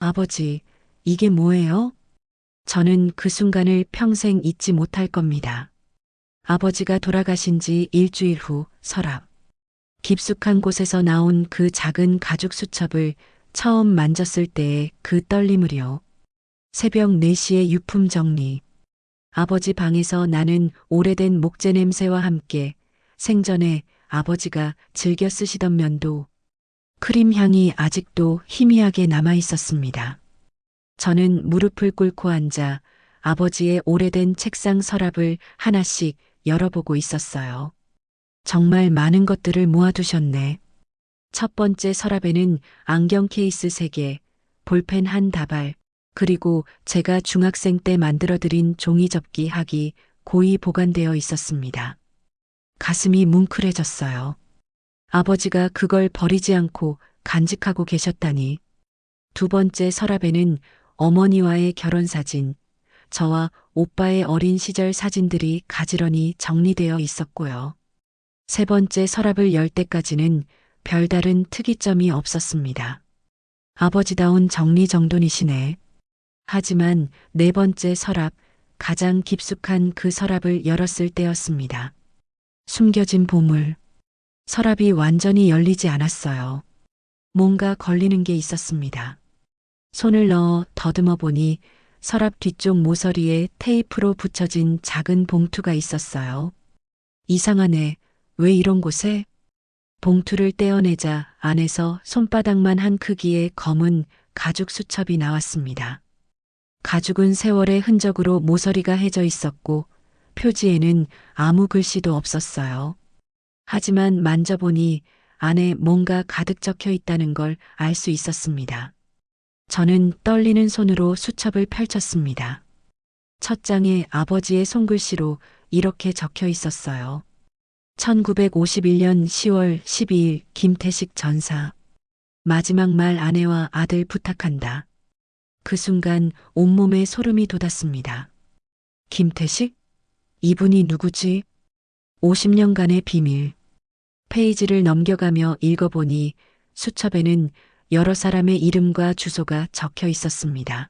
아버지, 이게 뭐예요? 저는 그 순간을 평생 잊지 못할 겁니다. 아버지가 돌아가신 지 일주일 후 서랍. 깊숙한 곳에서 나온 그 작은 가죽 수첩을 처음 만졌을 때의 그 떨림을요. 새벽 4시에 유품 정리. 아버지 방에서 나는 오래된 목재 냄새와 함께 생전에 아버지가 즐겨 쓰시던 면도 크림 향이 아직도 희미하게 남아 있었습니다. 저는 무릎을 꿇고 앉아 아버지의 오래된 책상 서랍을 하나씩 열어보고 있었어요. 정말 많은 것들을 모아두셨네. 첫 번째 서랍에는 안경 케이스 3개, 볼펜 한 다발, 그리고 제가 중학생 때 만들어드린 종이접기 학이 고이 보관되어 있었습니다. 가슴이 뭉클해졌어요. 아버지가 그걸 버리지 않고 간직하고 계셨다니. 두 번째 서랍에는 어머니와의 결혼사진, 저와 오빠의 어린 시절 사진들이 가지런히 정리되어 있었고요. 세 번째 서랍을 열 때까지는 별다른 특이점이 없었습니다. 아버지다운 정리정돈이시네. 하지만 네 번째 서랍, 가장 깊숙한 그 서랍을 열었을 때였습니다. 숨겨진 보물. 서랍이 완전히 열리지 않았어요. 뭔가 걸리는 게 있었습니다. 손을 넣어 더듬어 보니 서랍 뒤쪽 모서리에 테이프로 붙여진 작은 봉투가 있었어요. 이상하네. 왜 이런 곳에? 봉투를 떼어내자 안에서 손바닥만 한 크기의 검은 가죽 수첩이 나왔습니다. 가죽은 세월의 흔적으로 모서리가 해져 있었고 표지에는 아무 글씨도 없었어요. 하지만 만져보니 안에 뭔가 가득 적혀 있다는 걸 알 수 있었습니다. 저는 떨리는 손으로 수첩을 펼쳤습니다. 첫 장에 아버지의 손글씨로 이렇게 적혀 있었어요. 1951년 10월 12일 김태식 전사. 마지막 말 아내와 아들 부탁한다. 그 순간 온몸에 소름이 돋았습니다. 김태식? 이분이 누구지? 50년간의 비밀. 페이지를 넘겨가며 읽어보니 수첩에는 여러 사람의 이름과 주소가 적혀 있었습니다.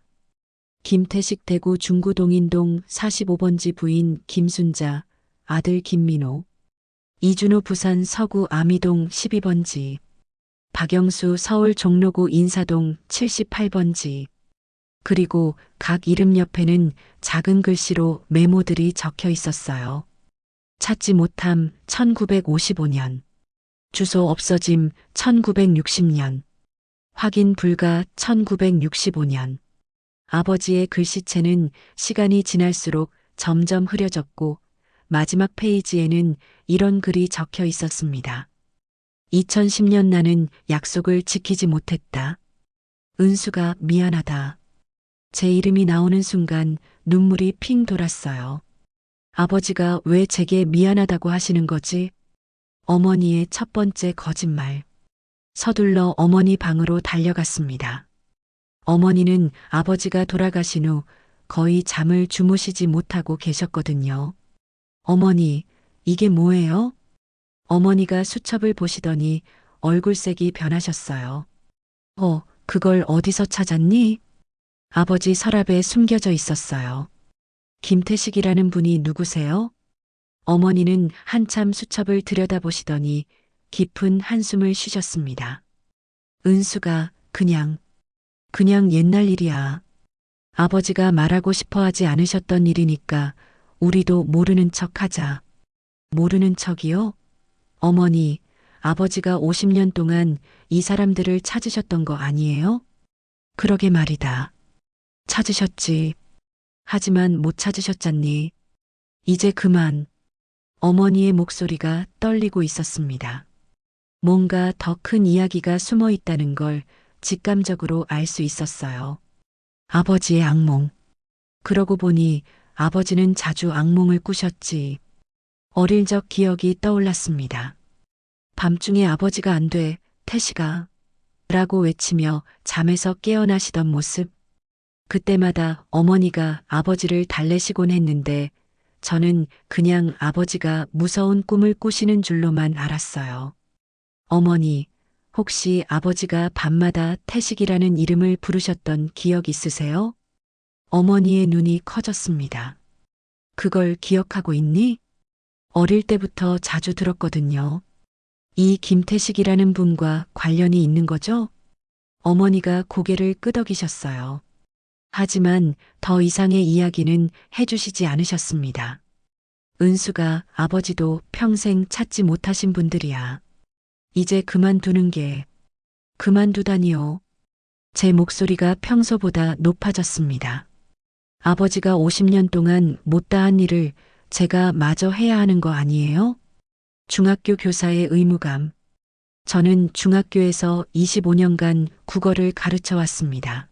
김태식 대구 중구 동인동 45번지 부인 김순자, 아들 김민호. 이준호 부산 서구 아미동 12번지. 박영수 서울 종로구 인사동 78번지. 그리고 각 이름 옆에는 작은 글씨로 메모들이 적혀 있었어요. 찾지 못함 1955년. 주소 없어짐 1960년. 확인 불가 1965년. 아버지의 글씨체는 시간이 지날수록 점점 흐려졌고 마지막 페이지에는 이런 글이 적혀 있었습니다. 2010년 나는 약속을 지키지 못했다. 은수가 미안하다. 제 이름이 나오는 순간 눈물이 핑 돌았어요. 아버지가 왜 제게 미안하다고 하시는 거지? 어머니의 첫 번째 거짓말. 서둘러 어머니 방으로 달려갔습니다. 어머니는 아버지가 돌아가신 후 거의 잠을 주무시지 못하고 계셨거든요. 어머니, 이게 뭐예요? 어머니가 수첩을 보시더니 얼굴색이 변하셨어요. 그걸 어디서 찾았니? 아버지 서랍에 숨겨져 있었어요. 김태식이라는 분이 누구세요? 어머니는 한참 수첩을 들여다보시더니 깊은 한숨을 쉬셨습니다. 은수가 그냥 옛날 일이야. 아버지가 말하고 싶어 하지 않으셨던 일이니까 우리도 모르는 척 하자. 모르는 척이요? 어머니, 아버지가 50년 동안 이 사람들을 찾으셨던 거 아니에요? 그러게 말이다. 찾으셨지. 하지만 못 찾으셨잖니. 이제 그만. 어머니의 목소리가 떨리고 있었습니다. 뭔가 더 큰 이야기가 숨어 있다는 걸 직감적으로 알 수 있었어요. 아버지의 악몽. 그러고 보니 아버지는 자주 악몽을 꾸셨지. 어릴 적 기억이 떠올랐습니다. 밤중에 아버지가 안 돼, 태식아. 라고 외치며 잠에서 깨어나시던 모습. 그때마다 어머니가 아버지를 달래시곤 했는데 저는 그냥 아버지가 무서운 꿈을 꾸시는 줄로만 알았어요. 어머니, 혹시 아버지가 밤마다 태식이라는 이름을 부르셨던 기억 있으세요? 어머니의 눈이 커졌습니다. 그걸 기억하고 있니? 어릴 때부터 자주 들었거든요. 이 김태식이라는 분과 관련이 있는 거죠? 어머니가 고개를 끄덕이셨어요. 하지만 더 이상의 이야기는 해주시지 않으셨습니다. 은수가 아버지도 평생 찾지 못하신 분들이야. 이제 그만두는 게 그만두다니요. 제 목소리가 평소보다 높아졌습니다. 아버지가 50년 동안 못다한 일을 제가 마저 해야 하는 거 아니에요? 중학교 교사의 의무감. 저는 중학교에서 25년간 국어를 가르쳐 왔습니다.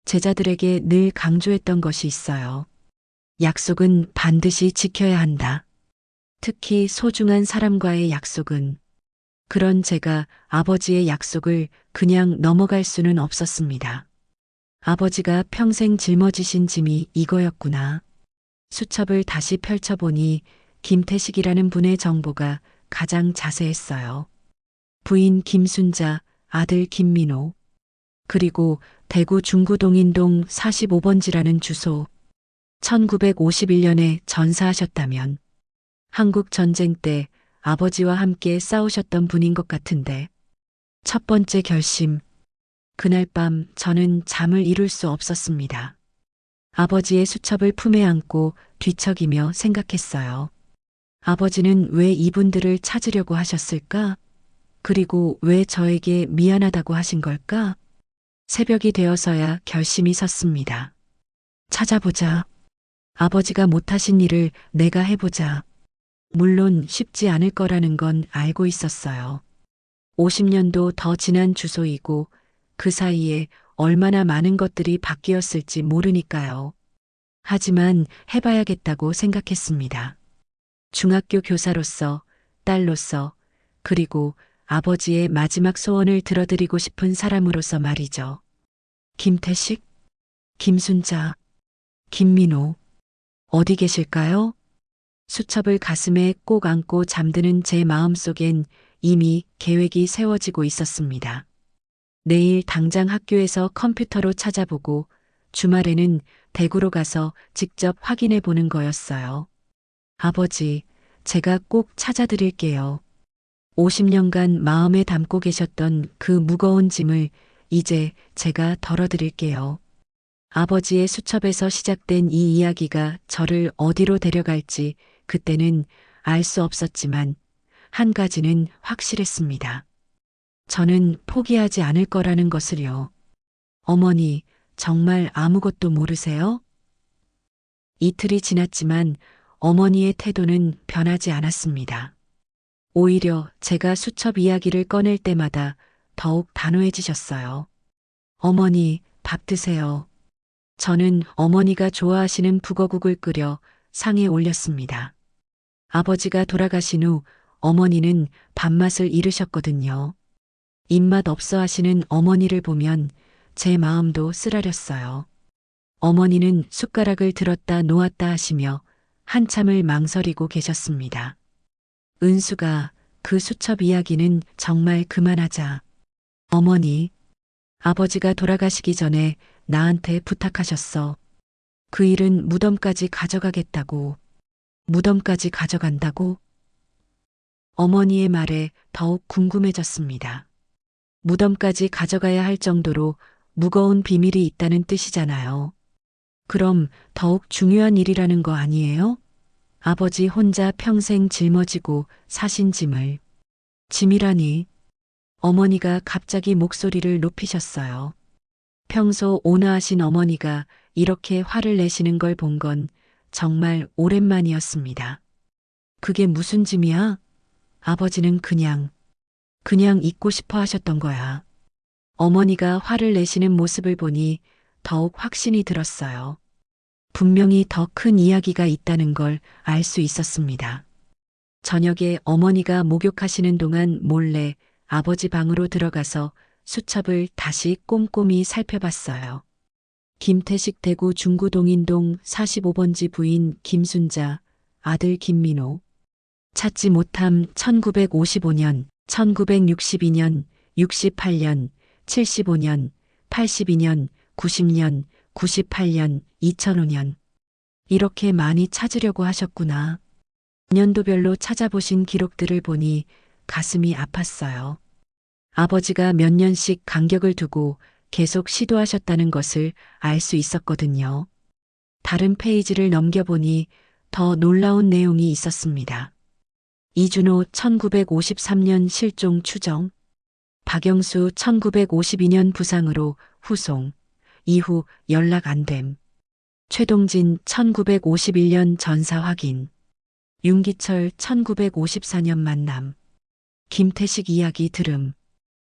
제자들에게 늘 강조했던 것이 있어요. 약속은 반드시 지켜야 한다. 특히 소중한 사람과의 약속은. 그런 제가 아버지의 약속을 그냥 넘어갈 수는 없었습니다. 아버지가 평생 짊어지신 짐이 이거였구나. 수첩을 다시 펼쳐보니 김태식이라는 분의 정보가 가장 자세했어요. 부인 김순자, 아들 김민호, 그리고 대구 중구동인동 45번지라는 주소. 1951년에 전사하셨다면 한국 전쟁 때 아버지와 함께 싸우셨던 분인 것 같은데. 첫 번째 결심. 그날 밤 저는 잠을 이룰 수 없었습니다. 아버지의 수첩을 품에 안고 뒤척이며 생각했어요. 아버지는 왜 이분들을 찾으려고 하셨을까? 그리고 왜 저에게 미안하다고 하신 걸까? 새벽이 되어서야 결심이 섰습니다. 찾아보자. 아버지가 못하신 일을 내가 해보자. 물론 쉽지 않을 거라는 건 알고 있었어요. 50년도 더 지난 주소이고 그 사이에 얼마나 많은 것들이 바뀌었을지 모르니까요. 하지만 해봐야겠다고 생각했습니다. 중학교 교사로서, 딸로서, 그리고 아버지의 마지막 소원을 들어드리고 싶은 사람으로서 말이죠. 김태식, 김순자, 김민호, 어디 계실까요? 수첩을 가슴에 꼭 안고 잠드는 제 마음속엔 이미 계획이 세워지고 있었습니다. 내일 당장 학교에서 컴퓨터로 찾아보고 주말에는 대구로 가서 직접 확인해 보는 거였어요. 아버지, 제가 꼭 찾아드릴게요. 50년간 마음에 담고 계셨던 그 무거운 짐을 이제 제가 덜어드릴게요. 아버지의 수첩에서 시작된 이 이야기가 저를 어디로 데려갈지 그때는 알 수 없었지만 한 가지는 확실했습니다. 저는 포기하지 않을 거라는 것을요. 어머니, 정말 아무것도 모르세요? 이틀이 지났지만 어머니의 태도는 변하지 않았습니다. 오히려 제가 수첩 이야기를 꺼낼 때마다 더욱 단호해지셨어요. 어머니, 밥 드세요. 저는 어머니가 좋아하시는 북어국을 끓여 상에 올렸습니다. 아버지가 돌아가신 후 어머니는 밥맛을 잃으셨거든요. 입맛 없어 하시는 어머니를 보면 제 마음도 쓰라렸어요. 어머니는 숟가락을 들었다 놓았다 하시며 한참을 망설이고 계셨습니다. 은수가 그 수첩 이야기는 정말 그만하자. 어머니, 아버지가 돌아가시기 전에 나한테 부탁하셨어. 그 일은 무덤까지 가져가겠다고. 무덤까지 가져간다고? 어머니의 말에 더욱 궁금해졌습니다. 무덤까지 가져가야 할 정도로 무거운 비밀이 있다는 뜻이잖아요. 그럼 더욱 중요한 일이라는 거 아니에요? 아버지 혼자 평생 짊어지고 사신 짐을. 짐이라니. 어머니가 갑자기 목소리를 높이셨어요. 평소 온화하신 어머니가 이렇게 화를 내시는 걸 본 건 정말 오랜만이었습니다. 그게 무슨 짐이야? 아버지는 그냥 잊고 싶어 하셨던 거야. 어머니가 화를 내시는 모습을 보니 더욱 확신이 들었어요. 분명히 더 큰 이야기가 있다는 걸 알 수 있었습니다. 저녁에 어머니가 목욕하시는 동안 몰래 아버지 방으로 들어가서 수첩을 다시 꼼꼼히 살펴봤어요. 김태식 대구 중구동인동 45번지 부인 김순자, 아들 김민호. 찾지 못함 1955년, 1962년, 68년, 75년, 82년, 90년, 98년, 2005년. 이렇게 많이 찾으려고 하셨구나. 년도별로 찾아보신 기록들을 보니 가슴이 아팠어요. 아버지가 몇 년씩 간격을 두고 계속 시도하셨다는 것을 알 수 있었거든요. 다른 페이지를 넘겨보니 더 놀라운 내용이 있었습니다. 이준호 1953년 실종 추정, 박영수 1952년 부상으로 후송, 이후 연락 안 됨. 최동진 1951년 전사 확인. 윤기철 1954년 만남. 김태식 이야기 들음.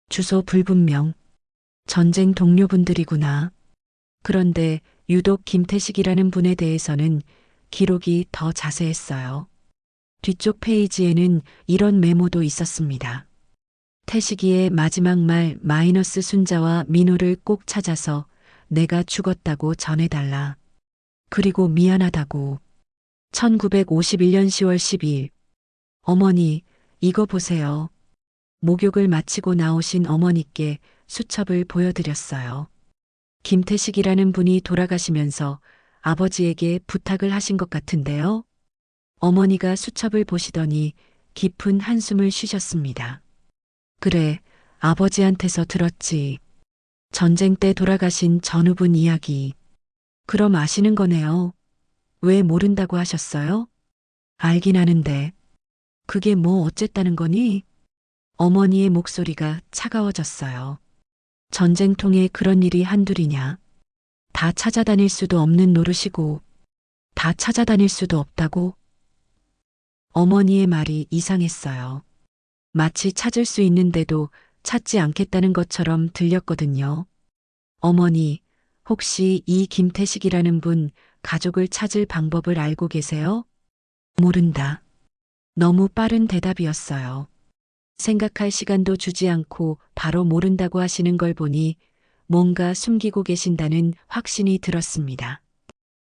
주소 불분명. 전쟁 동료분들이구나. 그런데 유독 김태식이라는 분에 대해서는 기록이 더 자세했어요. 뒤쪽 페이지에는 이런 메모도 있었습니다. 태식이의 마지막 말 마이너스 순자와 민호를 꼭 찾아서 내가 죽었다고 전해달라. 그리고 미안하다고. 1951년 10월 12일. 어머니, 이거 보세요. 목욕을 마치고 나오신 어머니께 수첩을 보여드렸어요. 김태식이라는 분이 돌아가시면서 아버지에게 부탁을 하신 것 같은데요. 어머니가 수첩을 보시더니 깊은 한숨을 쉬셨습니다. 그래, 아버지한테서 들었지. 전쟁 때 돌아가신 전우분 이야기. 그럼 아시는 거네요. 왜 모른다고 하셨어요? 알긴 아는데. 그게 뭐 어쨌다는 거니? 어머니의 목소리가 차가워졌어요. 전쟁통에 그런 일이 한둘이냐. 다 찾아다닐 수도 없는 노릇이고, 다 찾아다닐 수도 없다고? 어머니의 말이 이상했어요. 마치 찾을 수 있는데도 찾지 않겠다는 것처럼 들렸거든요. 어머니, 혹시 이 김태식이라는 분 가족을 찾을 방법을 알고 계세요? 모른다. 너무 빠른 대답이었어요. 생각할 시간도 주지 않고 바로 모른다고 하시는 걸 보니 뭔가 숨기고 계신다는 확신이 들었습니다.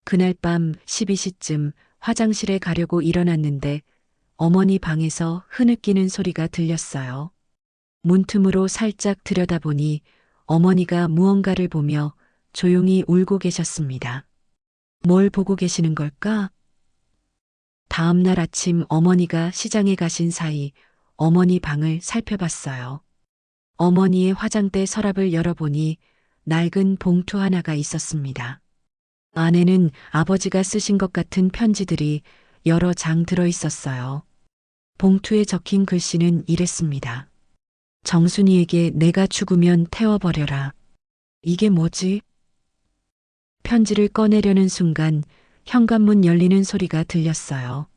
그날 밤 12시쯤 화장실에 가려고 일어났는데 어머니 방에서 흐느끼는 소리가 들렸어요. 문틈으로 살짝 들여다보니 어머니가 무언가를 보며 조용히 울고 계셨습니다. 뭘 보고 계시는 걸까? 다음 날 아침 어머니가 시장에 가신 사이 어머니 방을 살펴봤어요. 어머니의 화장대 서랍을 열어보니 낡은 봉투 하나가 있었습니다. 안에는 아버지가 쓰신 것 같은 편지들이 여러 장 들어 있었어요. 봉투에 적힌 글씨는 이랬습니다. 정순이에게 내가 죽으면 태워버려라. 이게 뭐지? 편지를 꺼내려는 순간 현관문 열리는 소리가 들렸어요.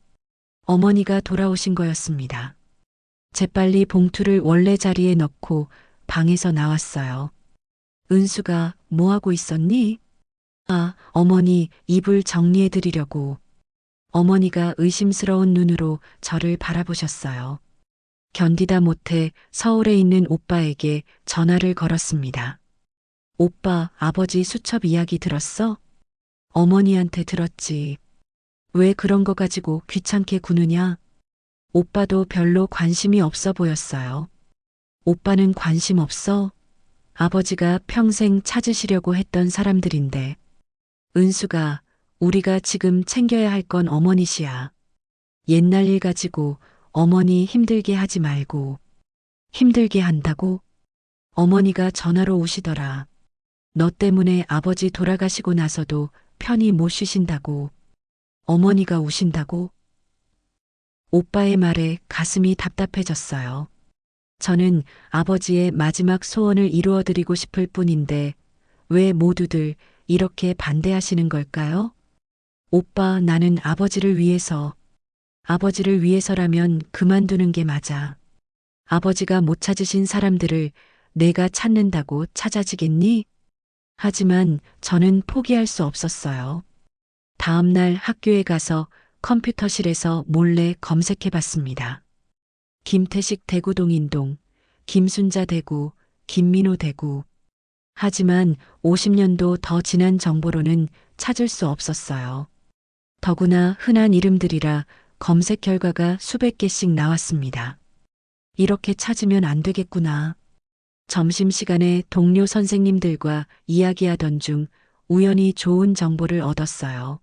어머니가 돌아오신 거였습니다. 재빨리 봉투를 원래 자리에 넣고 방에서 나왔어요. 은수가 뭐 하고 있었니? 아, 어머니 이불 정리해 드리려고. 어머니가 의심스러운 눈으로 저를 바라보셨어요. 견디다 못해 서울에 있는 오빠에게 전화를 걸었습니다. 오빠, 아버지 수첩 이야기 들었어? 어머니한테 들었지. 왜 그런 거 가지고 귀찮게 구느냐? 오빠도 별로 관심이 없어 보였어요. 오빠는 관심 없어? 아버지가 평생 찾으시려고 했던 사람들인데. 은수가 우리가 지금 챙겨야 할 건 어머니시야. 옛날 일 가지고 어머니 힘들게 하지 말고. 힘들게 한다고? 어머니가 전화로 오시더라. 너 때문에 아버지 돌아가시고 나서도 편히 못 쉬신다고. 어머니가 우신다고? 오빠의 말에 가슴이 답답해졌어요. 저는 아버지의 마지막 소원을 이루어드리고 싶을 뿐인데 왜 모두들 이렇게 반대하시는 걸까요? 오빠, 나는 아버지를 위해서라면 그만두는 게 맞아. 아버지가 못 찾으신 사람들을 내가 찾는다고 찾아지겠니? 하지만 저는 포기할 수 없었어요. 다음 날 학교에 가서 컴퓨터실에서 몰래 검색해 봤습니다. 김태식 대구 동인동, 김순자 대구, 김민호 대구. 하지만 50년도 더 지난 정보로는 찾을 수 없었어요. 더구나 흔한 이름들이라 검색 결과가 수백 개씩 나왔습니다. 이렇게 찾으면 안 되겠구나. 점심시간에 동료 선생님들과 이야기하던 중 우연히 좋은 정보를 얻었어요.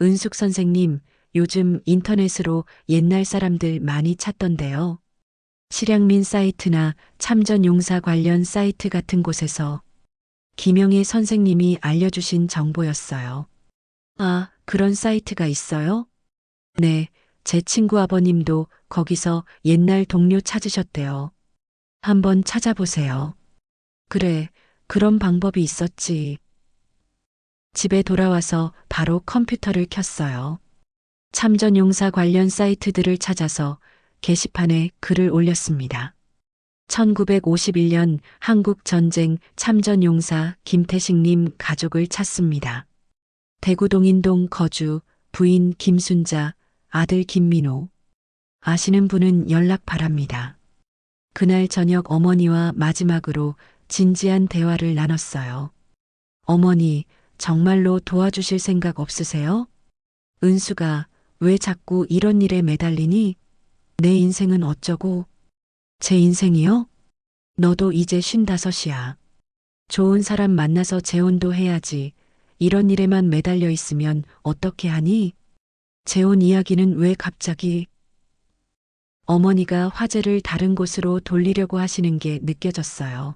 은숙 선생님, 요즘 인터넷으로 옛날 사람들 많이 찾던데요. 실향민 사이트나 참전용사 관련 사이트 같은 곳에서 김영애 선생님이 알려주신 정보였어요. 아, 그런 사이트가 있어요? 네, 제 친구 아버님도 거기서 옛날 동료 찾으셨대요. 한번 찾아보세요. 그래, 그런 방법이 있었지. 집에 돌아와서 바로 컴퓨터를 켰어요. 참전용사 관련 사이트들을 찾아서 게시판에 글을 올렸습니다. 1951년 한국전쟁 참전용사 김태식님 가족을 찾습니다. 대구 동인동 거주 부인 김순자, 아들 김민호. 아시는 분은 연락 바랍니다. 그날 저녁 어머니와 마지막으로 진지한 대화를 나눴어요. 어머니, 정말로 도와주실 생각 없으세요? 은수가 왜 자꾸 이런 일에 매달리니? 내 인생은 어쩌고? 제 인생이요? 너도 이제 55이야. 좋은 사람 만나서 재혼도 해야지. 이런 일에만 매달려 있으면 어떻게 하니? 재혼 이야기는 왜 갑자기? 어머니가 화제를 다른 곳으로 돌리려고 하시는 게 느껴졌어요.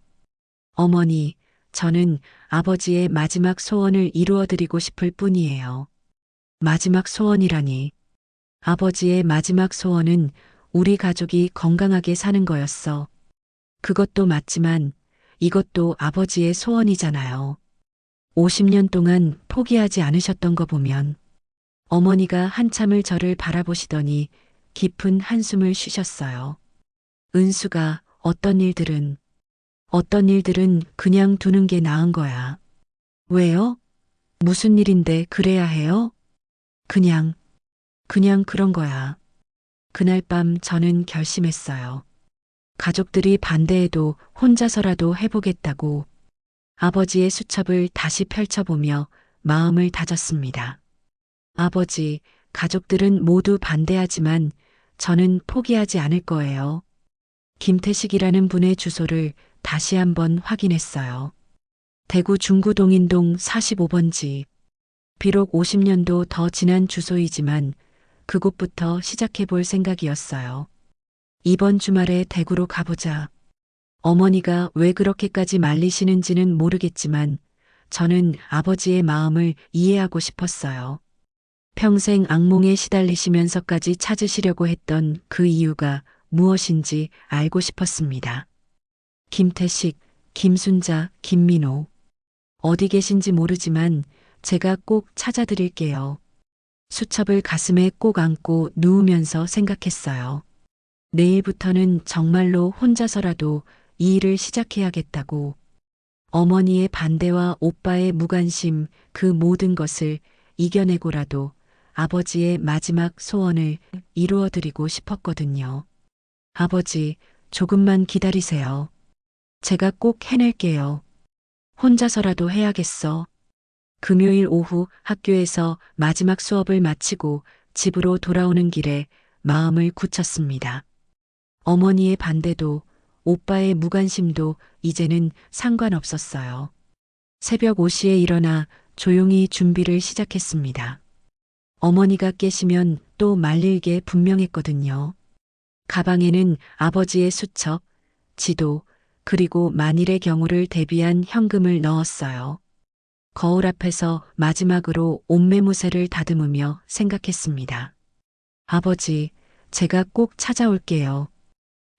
어머니, 저는 아버지의 마지막 소원을 이루어드리고 싶을 뿐이에요. 마지막 소원이라니. 아버지의 마지막 소원은 우리 가족이 건강하게 사는 거였어. 그것도 맞지만 이것도 아버지의 소원이잖아요. 50년 동안 포기하지 않으셨던 거 보면 어머니가 한참을 저를 바라보시더니 깊은 한숨을 쉬셨어요. 은수가 어떤 일들은 그냥 두는 게 나은 거야. 왜요? 무슨 일인데 그래야 해요? 그냥 그런 거야. 그날 밤 저는 결심했어요. 가족들이 반대해도 혼자서라도 해보겠다고 아버지의 수첩을 다시 펼쳐보며 마음을 다졌습니다. 아버지, 가족들은 모두 반대하지만 저는 포기하지 않을 거예요. 김태식이라는 분의 주소를 다시 한번 확인했어요. 대구 중구 동인동 45번지. 비록 50년도 더 지난 주소이지만 그곳부터 시작해 볼 생각이었어요. 이번 주말에 대구로 가보자. 어머니가 왜 그렇게까지 말리시는지는 모르겠지만 저는 아버지의 마음을 이해하고 싶었어요. 평생 악몽에 시달리시면서까지 찾으시려고 했던 그 이유가 무엇인지 알고 싶었습니다. 김태식, 김순자, 김민호. 어디 계신지 모르지만 제가 꼭 찾아드릴게요. 수첩을 가슴에 꼭 안고 누우면서 생각했어요. 내일부터는 정말로 혼자서라도 이 일을 시작해야겠다고. 어머니의 반대와 오빠의 무관심, 그 모든 것을 이겨내고라도 아버지의 마지막 소원을 이루어드리고 싶었거든요. 아버지, 조금만 기다리세요. 제가 꼭 해낼게요. 혼자서라도 해야겠어. 금요일 오후 학교에서 마지막 수업을 마치고 집으로 돌아오는 길에 마음을 굳혔습니다. 어머니의 반대도 오빠의 무관심도 이제는 상관없었어요. 새벽 5시에 일어나 조용히 준비를 시작했습니다. 어머니가 깨시면 또 말릴 게 분명했거든요. 가방에는 아버지의 수첩, 지도, 그리고 만일의 경우를 대비한 현금을 넣었어요. 거울 앞에서 마지막으로 옷매무새를 다듬으며 생각했습니다. 아버지, 제가 꼭 찾아올게요.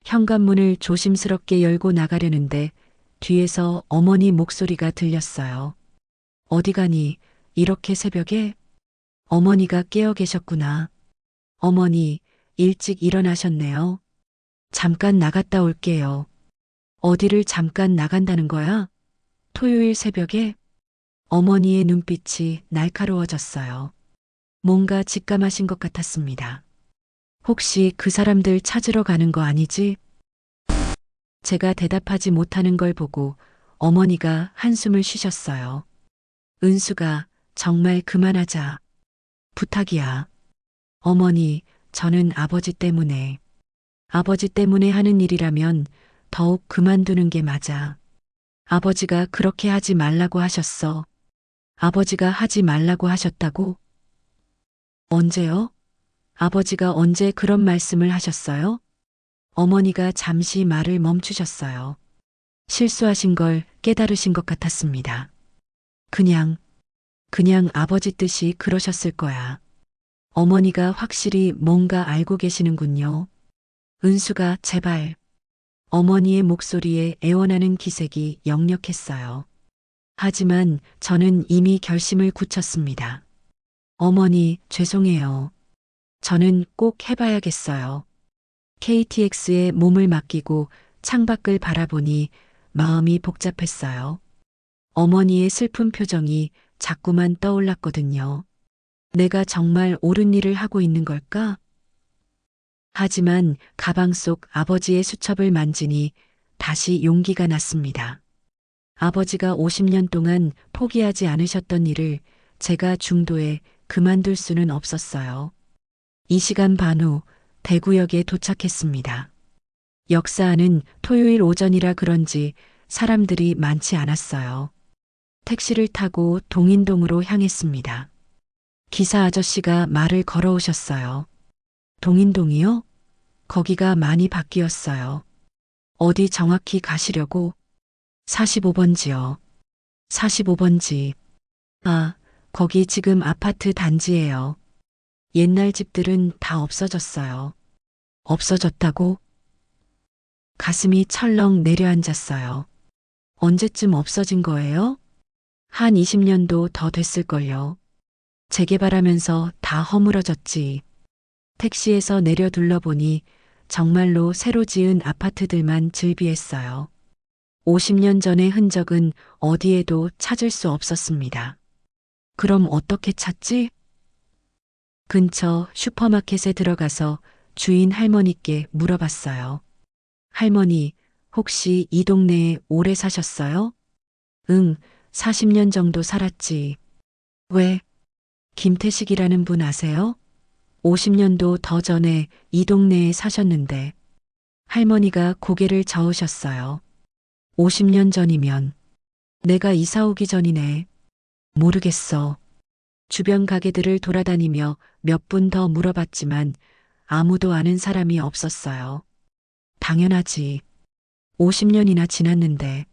현관문을 조심스럽게 열고 나가려는데 뒤에서 어머니 목소리가 들렸어요. 어디 가니? 이렇게 새벽에? 어머니가 깨어 계셨구나. 어머니, 일찍 일어나셨네요. 잠깐 나갔다 올게요. 어디를 잠깐 나간다는 거야? 토요일 새벽에? 어머니의 눈빛이 날카로워졌어요. 뭔가 직감하신 것 같았습니다. 혹시 그 사람들 찾으러 가는 거 아니지? 제가 대답하지 못하는 걸 보고 어머니가 한숨을 쉬셨어요. 은수가 정말 그만하자. 부탁이야. 어머니, 저는 아버지 때문에 하는 일이라면 더욱 그만두는 게 맞아. 아버지가 그렇게 하지 말라고 하셨어. 아버지가 하지 말라고 하셨다고? 언제요? 아버지가 언제 그런 말씀을 하셨어요? 어머니가 잠시 말을 멈추셨어요. 실수하신 걸 깨달으신 것 같았습니다. 그냥 아버지 뜻이 그러셨을 거야. 어머니가 확실히 뭔가 알고 계시는군요. 은수가 제발. 어머니의 목소리에 애원하는 기색이 역력했어요. 하지만 저는 이미 결심을 굳혔습니다. 어머니, 죄송해요. 저는 꼭 해봐야겠어요. KTX에 몸을 맡기고 창밖을 바라보니 마음이 복잡했어요. 어머니의 슬픈 표정이 자꾸만 떠올랐거든요. 내가 정말 옳은 일을 하고 있는 걸까? 하지만 가방 속 아버지의 수첩을 만지니 다시 용기가 났습니다. 아버지가 50년 동안 포기하지 않으셨던 일을 제가 중도에 그만둘 수는 없었어요. 2시간 반 후 대구역에 도착했습니다. 역사하는 토요일 오전이라 그런지 사람들이 많지 않았어요. 택시를 타고 동인동으로 향했습니다. 기사 아저씨가 말을 걸어오셨어요. 동인동이요? 거기가 많이 바뀌었어요. 어디 정확히 가시려고? 45번지요. 45번지. 아, 거기 지금 아파트 단지예요. 옛날 집들은 다 없어졌어요. 없어졌다고? 가슴이 철렁 내려앉았어요. 언제쯤 없어진 거예요? 한 20년도 더 됐을걸요. 재개발하면서 다 허물어졌지. 택시에서 내려 둘러보니 정말로 새로 지은 아파트들만 즐비했어요. 50년 전의 흔적은 어디에도 찾을 수 없었습니다. 그럼 어떻게 찾지? 근처 슈퍼마켓에 들어가서 주인 할머니께 물어봤어요. 할머니, 혹시 이 동네에 오래 사셨어요? 응, 40년 정도 살았지. 왜? 김태식이라는 분 아세요? 50년도 더 전에 이 동네에 사셨는데 할머니가 고개를 저으셨어요. 50년 전이면 내가 이사 오기 전이네. 모르겠어. 주변 가게들을 돌아다니며 몇 분 더 물어봤지만 아무도 아는 사람이 없었어요. 당연하지. 50년이나 지났는데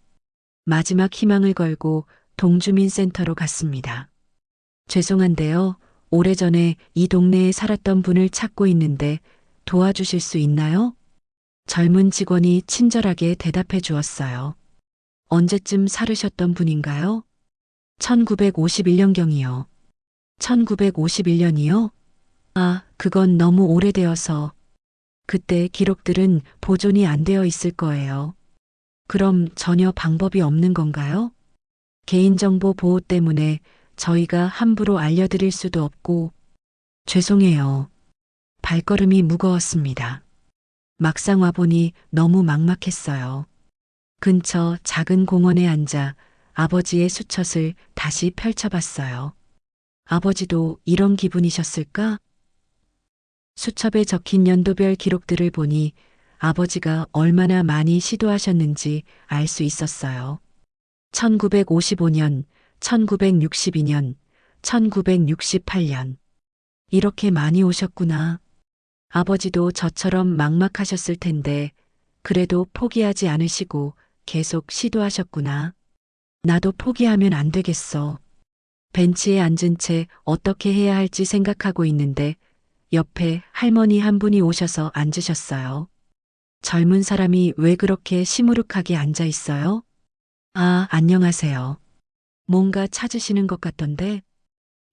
마지막 희망을 걸고 동주민센터로 갔습니다. 죄송한데요. 오래전에 이 동네에 살았던 분을 찾고 있는데 도와주실 수 있나요? 젊은 직원이 친절하게 대답해 주었어요. 언제쯤 살으셨던 분인가요? 1951년경이요. 1951년이요? 아, 그건 너무 오래되어서 그때 기록들은 보존이 안 되어 있을 거예요. 그럼 전혀 방법이 없는 건가요? 개인정보 보호 때문에 저희가 함부로 알려드릴 수도 없고 죄송해요. 발걸음이 무거웠습니다. 막상 와보니 너무 막막했어요. 근처 작은 공원에 앉아 아버지의 수첩을 다시 펼쳐봤어요. 아버지도 이런 기분이셨을까? 수첩에 적힌 연도별 기록들을 보니 아버지가 얼마나 많이 시도하셨는지 알 수 있었어요. 1955년, 1962년, 1968년. 이렇게 많이 오셨구나. 아버지도 저처럼 막막하셨을 텐데 그래도 포기하지 않으시고 계속 시도하셨구나. 나도 포기하면 안 되겠어. 벤치에 앉은 채 어떻게 해야 할지 생각하고 있는데 옆에 할머니 한 분이 오셔서 앉으셨어요. 젊은 사람이 왜 그렇게 시무룩하게 앉아 있어요? 아, 안녕하세요. 뭔가 찾으시는 것 같던데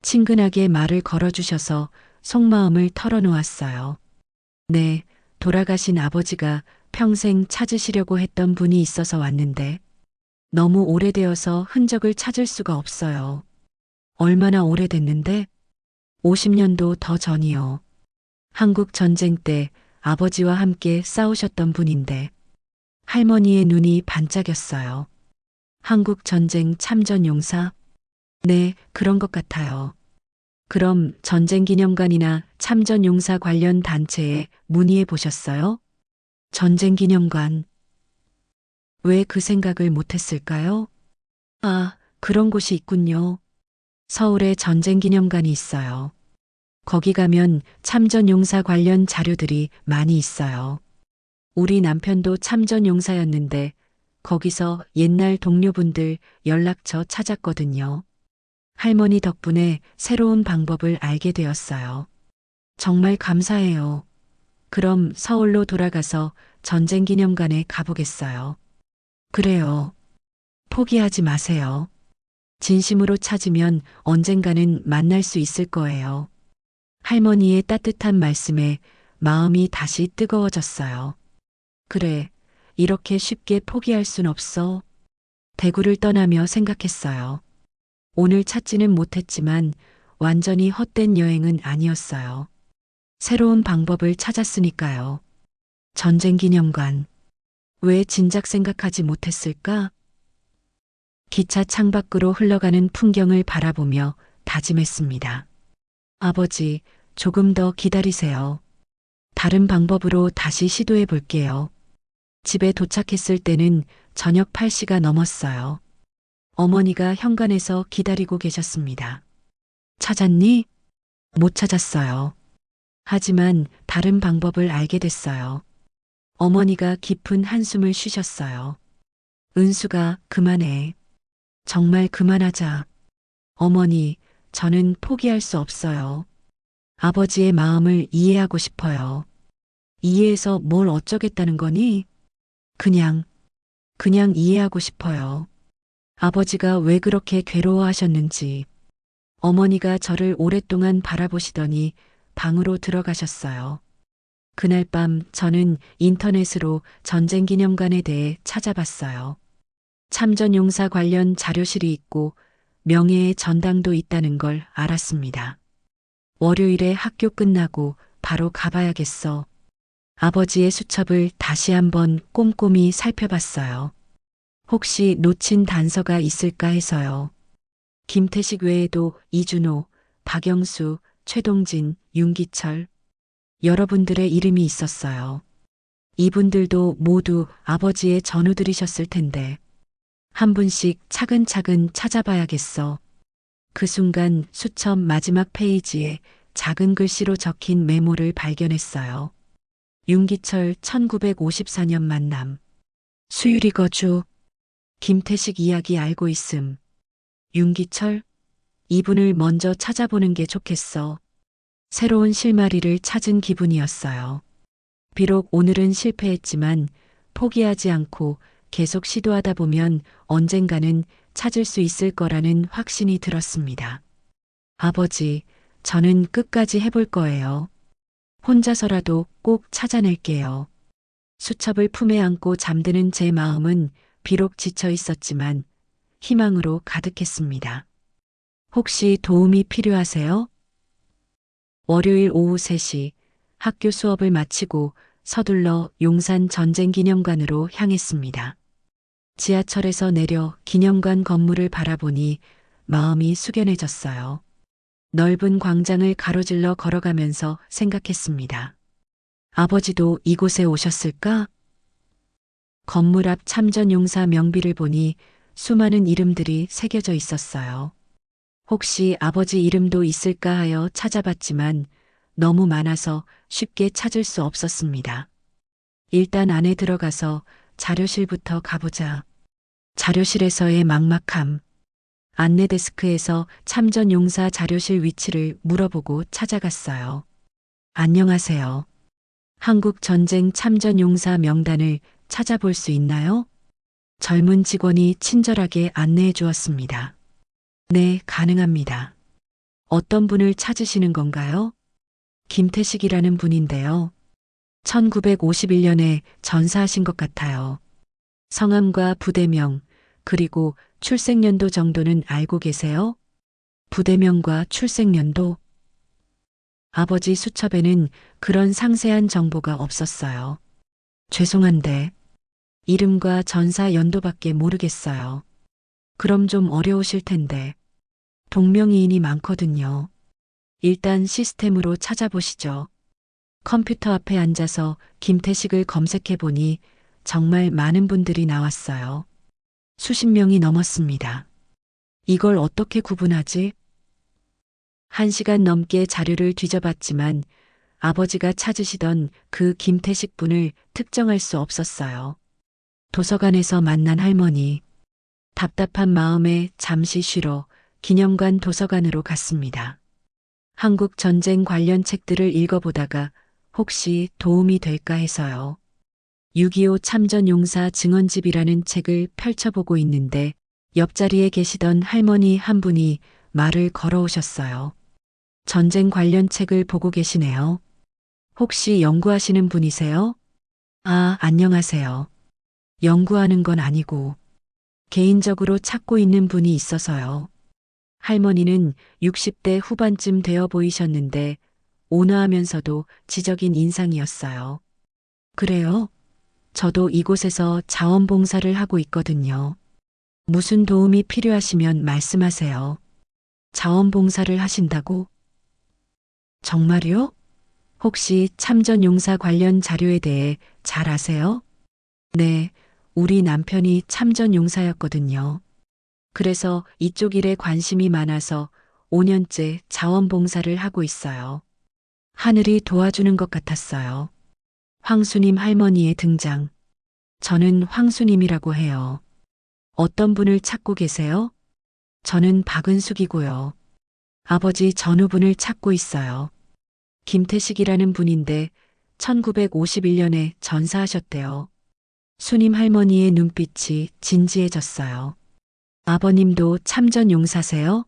친근하게 말을 걸어주셔서 속마음을 털어놓았어요. 네, 돌아가신 아버지가 평생 찾으시려고 했던 분이 있어서 왔는데 너무 오래되어서 흔적을 찾을 수가 없어요. 얼마나 오래됐는데? 50년도 더 전이요. 한국 전쟁 때 아버지와 함께 싸우셨던 분인데 할머니의 눈이 반짝였어요. 한국 전쟁 참전 용사? 네, 그런 것 같아요. 그럼 전쟁기념관이나 참전용사 관련 단체에 문의해 보셨어요? 전쟁기념관. 왜 그 생각을 못했을까요? 아, 그런 곳이 있군요. 서울에 전쟁기념관이 있어요. 거기 가면 참전용사 관련 자료들이 많이 있어요. 우리 남편도 참전용사였는데 거기서 옛날 동료분들 연락처 찾았거든요. 할머니 덕분에 새로운 방법을 알게 되었어요. 정말 감사해요. 그럼 서울로 돌아가서 전쟁기념관에 가보겠어요. 그래요. 포기하지 마세요. 진심으로 찾으면 언젠가는 만날 수 있을 거예요. 할머니의 따뜻한 말씀에 마음이 다시 뜨거워졌어요. 그래, 이렇게 쉽게 포기할 순 없어. 대구를 떠나며 생각했어요. 오늘 찾지는 못했지만 완전히 헛된 여행은 아니었어요. 새로운 방법을 찾았으니까요. 전쟁기념관. 왜 진작 생각하지 못했을까? 기차 창밖으로 흘러가는 풍경을 바라보며 다짐했습니다. 아버지, 조금 더 기다리세요. 다른 방법으로 다시 시도해 볼게요. 집에 도착했을 때는 저녁 8시가 넘었어요. 어머니가 현관에서 기다리고 계셨습니다. 찾았니? 못 찾았어요. 하지만 다른 방법을 알게 됐어요. 어머니가 깊은 한숨을 쉬셨어요. 은수가 그만해. 정말 그만하자. 어머니, 저는 포기할 수 없어요. 아버지의 마음을 이해하고 싶어요. 이해해서 뭘 어쩌겠다는 거니? 그냥 이해하고 싶어요. 아버지가 왜 그렇게 괴로워하셨는지. 어머니가 저를 오랫동안 바라보시더니 방으로 들어가셨어요. 그날 밤 저는 인터넷으로 전쟁기념관에 대해 찾아봤어요. 참전용사 관련 자료실이 있고 명예의 전당도 있다는 걸 알았습니다. 월요일에 학교 끝나고 바로 가봐야겠어. 아버지의 수첩을 다시 한번 꼼꼼히 살펴봤어요. 혹시 놓친 단서가 있을까 해서요. 김태식 외에도 이준호, 박영수, 최동진, 윤기철, 여러분들의 이름이 있었어요. 이분들도 모두 아버지의 전우들이셨을 텐데 한 분씩 차근차근 찾아봐야겠어. 그 순간 수첩 마지막 페이지에 작은 글씨로 적힌 메모를 발견했어요. 윤기철 1954년 만남. 수유리 거주. 김태식 이야기 알고 있음. 윤기철? 이분을 먼저 찾아보는 게 좋겠어. 새로운 실마리를 찾은 기분이었어요. 비록 오늘은 실패했지만 포기하지 않고 계속 시도하다 보면 언젠가는 찾을 수 있을 거라는 확신이 들었습니다. 아버지, 저는 끝까지 해볼 거예요. 혼자서라도 꼭 찾아낼게요. 수첩을 품에 안고 잠드는 제 마음은 비록 지쳐 있었지만 희망으로 가득했습니다. 혹시 도움이 필요하세요? 월요일 오후 3시 학교 수업을 마치고 서둘러 용산 전쟁기념관으로 향했습니다. 지하철에서 내려 기념관 건물을 바라보니 마음이 숙연해졌어요. 넓은 광장을 가로질러 걸어가면서 생각했습니다. 아버지도 이곳에 오셨을까? 건물 앞 참전용사 명비를 보니 수많은 이름들이 새겨져 있었어요. 혹시 아버지 이름도 있을까 하여 찾아봤지만 너무 많아서 쉽게 찾을 수 없었습니다. 일단 안에 들어가서 자료실부터 가보자. 자료실에서의 막막함. 안내 데스크에서 참전용사 자료실 위치를 물어보고 찾아갔어요. 안녕하세요. 한국 전쟁 참전용사 명단을 찾아볼 수 있나요? 젊은 직원이 친절하게 안내해 주었습니다. 네, 가능합니다. 어떤 분을 찾으시는 건가요? 김태식이라는 분인데요. 1951년에 전사하신 것 같아요. 성함과 부대명, 그리고 출생연도 정도는 알고 계세요? 부대명과 출생연도? 아버지 수첩에는 그런 상세한 정보가 없었어요. 죄송한데, 이름과 전사 연도밖에 모르겠어요. 그럼 좀 어려우실 텐데, 동명이인이 많거든요. 일단 시스템으로 찾아보시죠. 컴퓨터 앞에 앉아서 김태식을 검색해 보니 정말 많은 분들이 나왔어요. 수십 명이 넘었습니다. 이걸 어떻게 구분하지? 1시간 넘게 자료를 뒤져봤지만 아버지가 찾으시던 그 김태식 분을 특정할 수 없었어요. 도서관에서 만난 할머니. 답답한 마음에 잠시 쉬러 기념관 도서관으로 갔습니다. 한국 전쟁 관련 책들을 읽어보다가 혹시 도움이 될까 해서요. 6.25 참전용사 증언집이라는 책을 펼쳐보고 있는데 옆자리에 계시던 할머니 한 분이 말을 걸어오셨어요. 전쟁 관련 책을 보고 계시네요. 혹시 연구하시는 분이세요? 아, 안녕하세요. 연구하는 건 아니고 개인적으로 찾고 있는 분이 있어서요. 할머니는 60대 후반쯤 되어 보이셨는데 온화하면서도 지적인 인상이었어요. 그래요? 저도 이곳에서 자원봉사를 하고 있거든요. 무슨 도움이 필요하시면 말씀하세요. 자원봉사를 하신다고? 정말요? 혹시 참전용사 관련 자료에 대해 잘 아세요? 네, 우리 남편이 참전용사였거든요. 그래서 이쪽 일에 관심이 많아서 5년째 자원봉사를 하고 있어요. 하늘이 도와주는 것 같았어요. 황수님 할머니의 등장. 저는 황수님이라고 해요. 어떤 분을 찾고 계세요? 저는 박은숙이고요. 아버지 전우분을 찾고 있어요. 김태식이라는 분인데 1951년에 전사하셨대요. 수님 할머니의 눈빛이 진지해졌어요. 아버님도 참전 용사세요?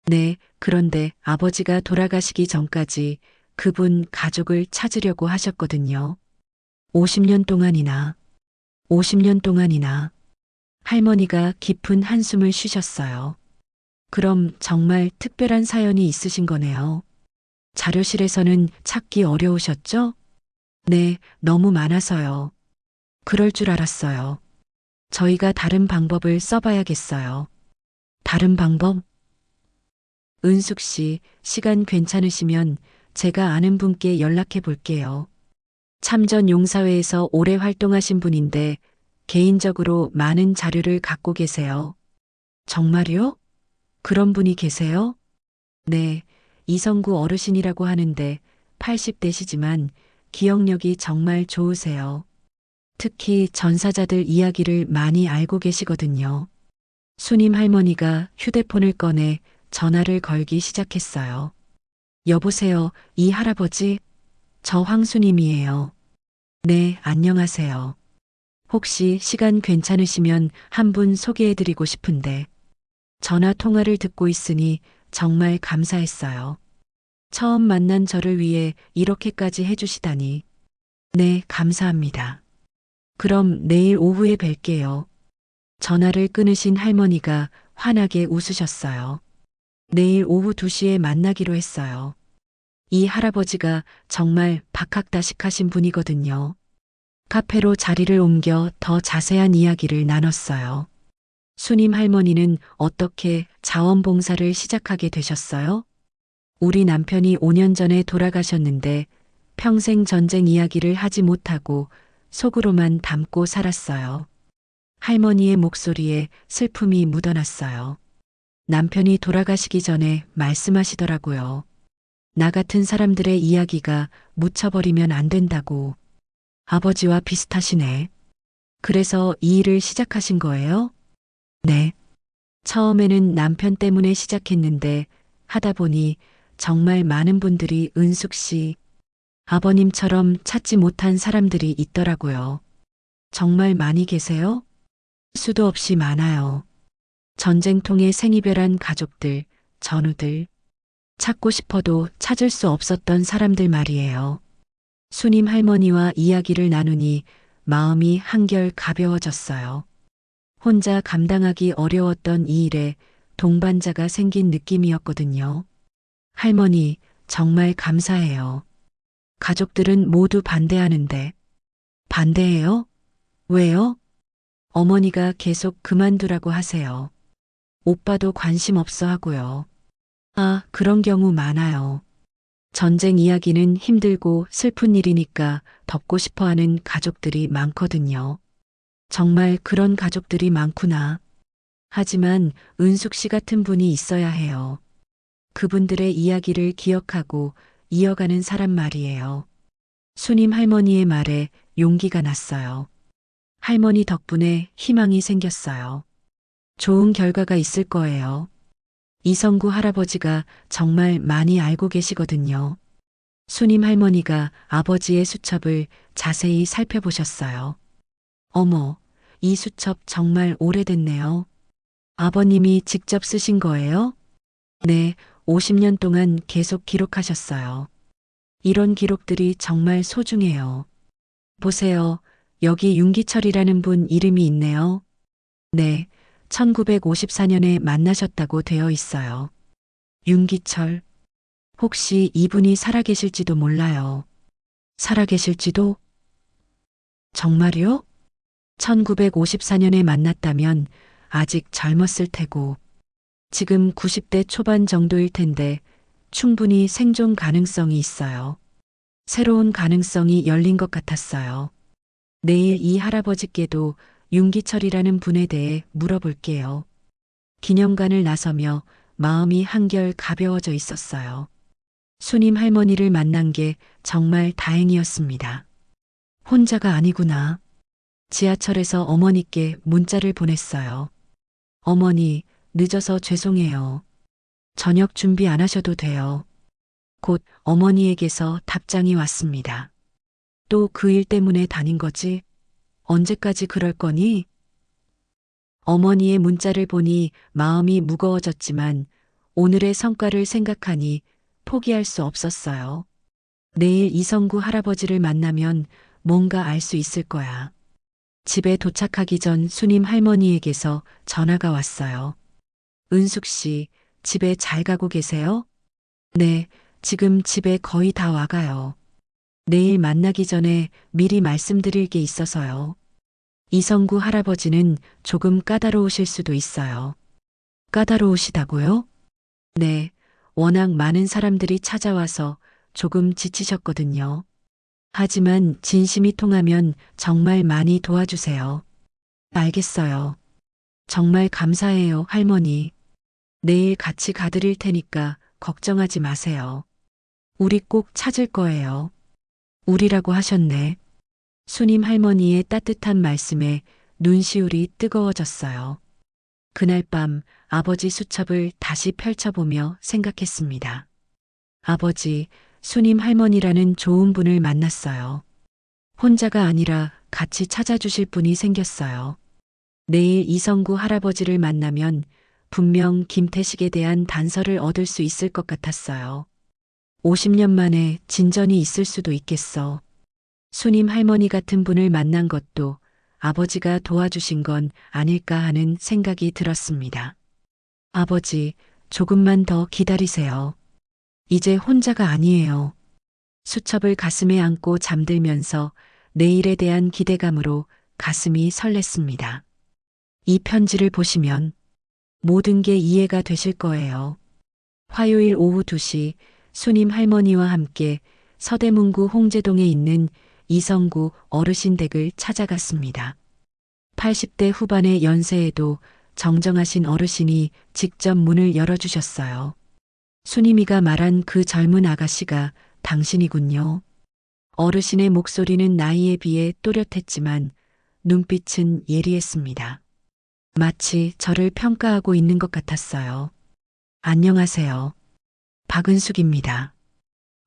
네, 그런데 아버지가 돌아가시기 전까지 그분 가족을 찾으려고 하셨거든요. 50년 동안이나, 50년 동안이나. 할머니가 깊은 한숨을 쉬셨어요. 그럼 정말 특별한 사연이 있으신 거네요. 자료실에서는 찾기 어려우셨죠? 네, 너무 많아서요. 그럴 줄 알았어요. 저희가 다른 방법을 써봐야겠어요. 다른 방법? 은숙 씨, 시간 괜찮으시면 제가 아는 분께 연락해 볼게요. 참전 용사회에서 오래 활동하신 분인데 개인적으로 많은 자료를 갖고 계세요. 정말요? 그런 분이 계세요? 네, 이성구 어르신이라고 하는데 80대시지만 기억력이 정말 좋으세요. 특히 전사자들 이야기를 많이 알고 계시거든요. 수님 할머니가 휴대폰을 꺼내 전화를 걸기 시작했어요. 여보세요, 이 할아버지? 저 황수님이에요. 네, 안녕하세요. 혹시 시간 괜찮으시면 한 분 소개해드리고 싶은데 전화 통화를 듣고 있으니 정말 감사했어요. 처음 만난 저를 위해 이렇게까지 해주시다니. 네, 감사합니다. 그럼 내일 오후에 뵐게요. 전화를 끊으신 할머니가 환하게 웃으셨어요. 내일 오후 2시에 만나기로 했어요. 이 할아버지가 정말 박학다식하신 분이거든요. 카페로 자리를 옮겨 더 자세한 이야기를 나눴어요. 수님 할머니는 어떻게 자원봉사를 시작하게 되셨어요? 우리 남편이 5년 전에 돌아가셨는데 평생 전쟁 이야기를 하지 못하고 속으로만 담고 살았어요. 할머니의 목소리에 슬픔이 묻어났어요. 남편이 돌아가시기 전에 말씀하시더라고요. 나 같은 사람들의 이야기가 묻혀버리면 안 된다고. 아버지와 비슷하시네. 그래서 이 일을 시작하신 거예요? 네. 처음에는 남편 때문에 시작했는데 하다 보니 정말 많은 분들이 은숙 씨, 아버님처럼 찾지 못한 사람들이 있더라고요. 정말 많이 계세요? 수도 없이 많아요. 전쟁통에 생이별한 가족들, 전우들. 찾고 싶어도 찾을 수 없었던 사람들 말이에요. 수님 할머니와 이야기를 나누니 마음이 한결 가벼워졌어요. 혼자 감당하기 어려웠던 이 일에 동반자가 생긴 느낌이었거든요. 할머니, 정말 감사해요. 가족들은 모두 반대하는데. 반대해요? 왜요? 어머니가 계속 그만두라고 하세요. 오빠도 관심 없어 하고요. 아, 그런 경우 많아요. 전쟁 이야기는 힘들고 슬픈 일이니까 덮고 싶어 하는 가족들이 많거든요. 정말 그런 가족들이 많구나. 하지만 은숙 씨 같은 분이 있어야 해요. 그분들의 이야기를 기억하고 이어가는 사람 말이에요. 수님 할머니의 말에 용기가 났어요. 할머니 덕분에 희망이 생겼어요. 좋은 결과가 있을 거예요. 이성구 할아버지가 정말 많이 알고 계시거든요. 수님 할머니가 아버지의 수첩을 자세히 살펴보셨어요. 어머, 이 수첩 정말 오래됐네요. 아버님이 직접 쓰신 거예요? 네, 50년 동안 계속 기록하셨어요. 이런 기록들이 정말 소중해요. 보세요. 여기 윤기철이라는 분 이름이 있네요. 네, 1954년에 만나셨다고 되어 있어요. 윤기철. 혹시 이분이 살아계실지도 몰라요. 살아계실지도? 정말요? 1954년에 만났다면 아직 젊었을 테고, 지금 90대 초반 정도일 텐데 충분히 생존 가능성이 있어요. 새로운 가능성이 열린 것 같았어요. 내일 이 할아버지께도 윤기철이라는 분에 대해 물어볼게요. 기념관을 나서며 마음이 한결 가벼워져 있었어요. 수님 할머니를 만난 게 정말 다행이었습니다. 혼자가 아니구나. 지하철에서 어머니께 문자를 보냈어요. 어머니, 늦어서 죄송해요. 저녁 준비 안 하셔도 돼요. 곧 어머니에게서 답장이 왔습니다. 또 그 일 때문에 다닌 거지? 언제까지 그럴 거니? 어머니의 문자를 보니 마음이 무거워졌지만 오늘의 성과를 생각하니 포기할 수 없었어요. 내일 이성구 할아버지를 만나면 뭔가 알 수 있을 거야. 집에 도착하기 전 수님 할머니에게서 전화가 왔어요. 은숙 씨, 집에 잘 가고 계세요? 네, 지금 집에 거의 다 와가요. 내일 만나기 전에 미리 말씀드릴 게 있어서요. 이성구 할아버지는 조금 까다로우실 수도 있어요. 까다로우시다고요? 네, 워낙 많은 사람들이 찾아와서 조금 지치셨거든요. 하지만 진심이 통하면 정말 많이 도와주세요. 알겠어요. 정말 감사해요, 할머니. 내일 같이 가드릴 테니까 걱정하지 마세요. 우리 꼭 찾을 거예요. 우리라고 하셨네. 수님 할머니의 따뜻한 말씀에 눈시울이 뜨거워졌어요. 그날 밤 아버지 수첩을 다시 펼쳐보며 생각했습니다. 아버지, 수님 할머니라는 좋은 분을 만났어요. 혼자가 아니라 같이 찾아주실 분이 생겼어요. 내일 이성구 할아버지를 만나면 분명 김태식에 대한 단서를 얻을 수 있을 것 같았어요. 50년 만에 진전이 있을 수도 있겠어. 수님 할머니 같은 분을 만난 것도 아버지가 도와주신 건 아닐까 하는 생각이 들었습니다. 아버지, 조금만 더 기다리세요. 이제 혼자가 아니에요. 수첩을 가슴에 안고 잠들면서 내일에 대한 기대감으로 가슴이 설렜습니다. 이 편지를 보시면 모든 게 이해가 되실 거예요. 화요일 오후 2시 수님 할머니와 함께 서대문구 홍제동에 있는 이성구 어르신 댁을 찾아갔습니다. 80대 후반의 연세에도 정정하신 어르신이 직접 문을 열어주셨어요. 수님이가 말한 그 젊은 아가씨가 당신이군요. 어르신의 목소리는 나이에 비해 또렷했지만 눈빛은 예리했습니다. 마치 저를 평가하고 있는 것 같았어요. 안녕하세요. 박은숙입니다.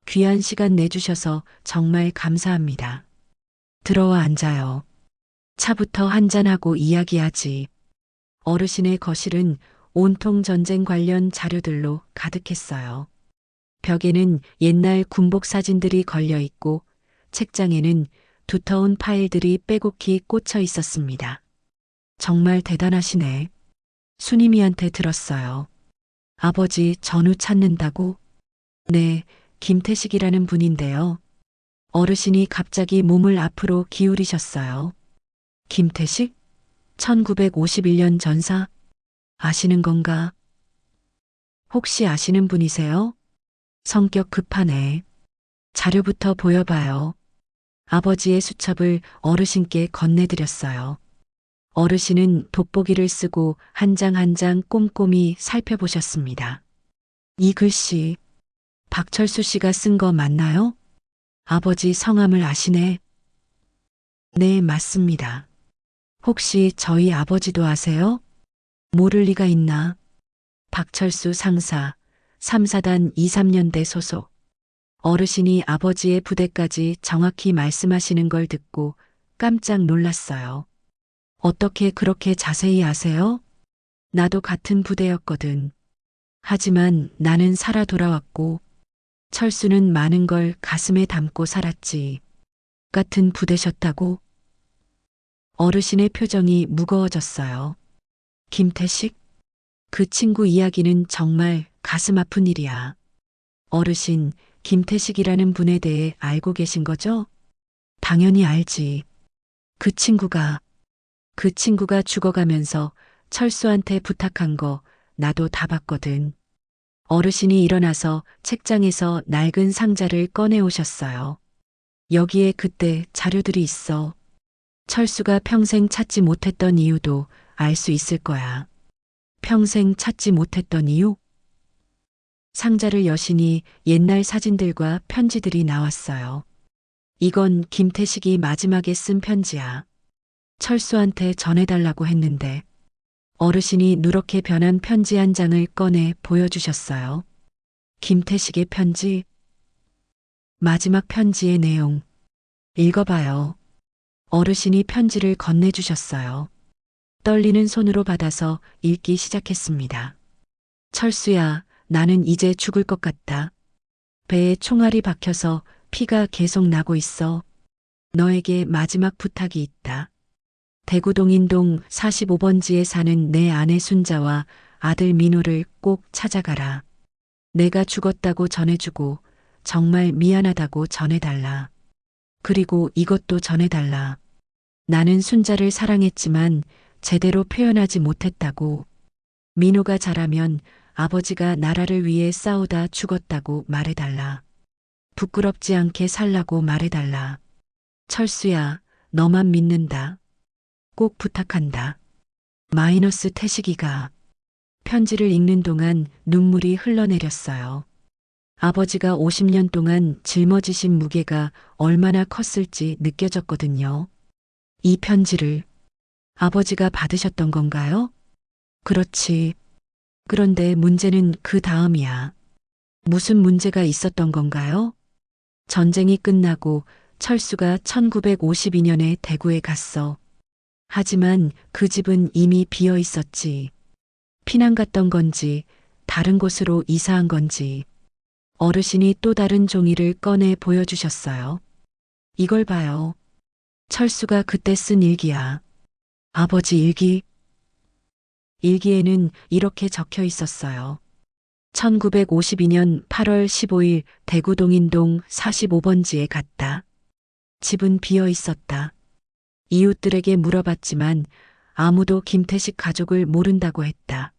귀한 시간 내주셔서 정말 감사합니다. 들어와 앉아요. 차부터 한잔하고 이야기하지. 어르신의 거실은 온통 전쟁 관련 자료들로 가득했어요. 벽에는 옛날 군복 사진들이 걸려 있고 책장에는 두터운 파일들이 빼곡히 꽂혀 있었습니다. 정말 대단하시네. 수님이한테 들었어요. 아버지 전우 찾는다고? 네, 김태식이라는 분인데요. 어르신이 갑자기 몸을 앞으로 기울이셨어요. 김태식? 1951년 전사? 아시는 건가? 혹시 아시는 분이세요? 성격 급하네. 자료부터 보여봐요. 아버지의 수첩을 어르신께 건네드렸어요. 어르신은 돋보기를 쓰고 한 장 한 장 꼼꼼히 살펴보셨습니다. 이 글씨, 박철수 씨가 쓴 거 맞나요? 아버지 성함을 아시네. 네, 맞습니다. 혹시 저희 아버지도 아세요? 모를 리가 있나? 박철수 상사, 3사단 23년대 소속. 어르신이 아버지의 부대까지 정확히 말씀하시는 걸 듣고 깜짝 놀랐어요. 어떻게 그렇게 자세히 아세요? 나도 같은 부대였거든. 하지만 나는 살아 돌아왔고 철수는 많은 걸 가슴에 담고 살았지. 같은 부대셨다고? 어르신의 표정이 무거워졌어요. 김태식? 그 친구 이야기는 정말 가슴 아픈 일이야. 어르신, 김태식이라는 분에 대해 알고 계신 거죠? 당연히 알지. 그 친구가 죽어가면서 철수한테 부탁한 거 나도 다 봤거든. 어르신이 일어나서 책장에서 낡은 상자를 꺼내 오셨어요. 여기에 그때 자료들이 있어. 철수가 평생 찾지 못했던 이유도 알 수 있을 거야. 평생 찾지 못했던 이유? 상자를 여시니 옛날 사진들과 편지들이 나왔어요. 이건 김태식이 마지막에 쓴 편지야. 철수한테 전해달라고 했는데 어르신이 누렇게 변한 편지 한 장을 꺼내 보여주셨어요. 김태식의 편지. 마지막 편지의 내용. 읽어봐요. 어르신이 편지를 건네주셨어요. 떨리는 손으로 받아서 읽기 시작했습니다. 철수야, 나는 이제 죽을 것 같다. 배에 총알이 박혀서 피가 계속 나고 있어. 너에게 마지막 부탁이 있다. 대구 동인동 45번지에 사는 내 아내 순자와 아들 민호를 꼭 찾아가라. 내가 죽었다고 전해주고 정말 미안하다고 전해달라. 그리고 이것도 전해달라. 나는 순자를 사랑했지만 제대로 표현하지 못했다고. 민호가 자라면 아버지가 나라를 위해 싸우다 죽었다고 말해달라. 부끄럽지 않게 살라고 말해달라. 철수야, 너만 믿는다. 꼭 부탁한다. 마이너스 태식이가 편지를 읽는 동안 눈물이 흘러내렸어요. 아버지가 50년 동안 짊어지신 무게가 얼마나 컸을지 느껴졌거든요. 이 편지를 아버지가 받으셨던 건가요? 그렇지. 그런데 문제는 그 다음이야. 무슨 문제가 있었던 건가요? 전쟁이 끝나고 철수가 1952년에 대구에 갔어. 하지만 그 집은 이미 비어 있었지. 피난 갔던 건지 다른 곳으로 이사한 건지. 어르신이 또 다른 종이를 꺼내 보여주셨어요. 이걸 봐요. 철수가 그때 쓴 일기야. 아버지 일기. 일기에는 이렇게 적혀 있었어요. 1952년 8월 15일 대구 동인동 45번지에 갔다. 집은 비어 있었다. 이웃들에게 물어봤지만 아무도 김태식 가족을 모른다고 했다.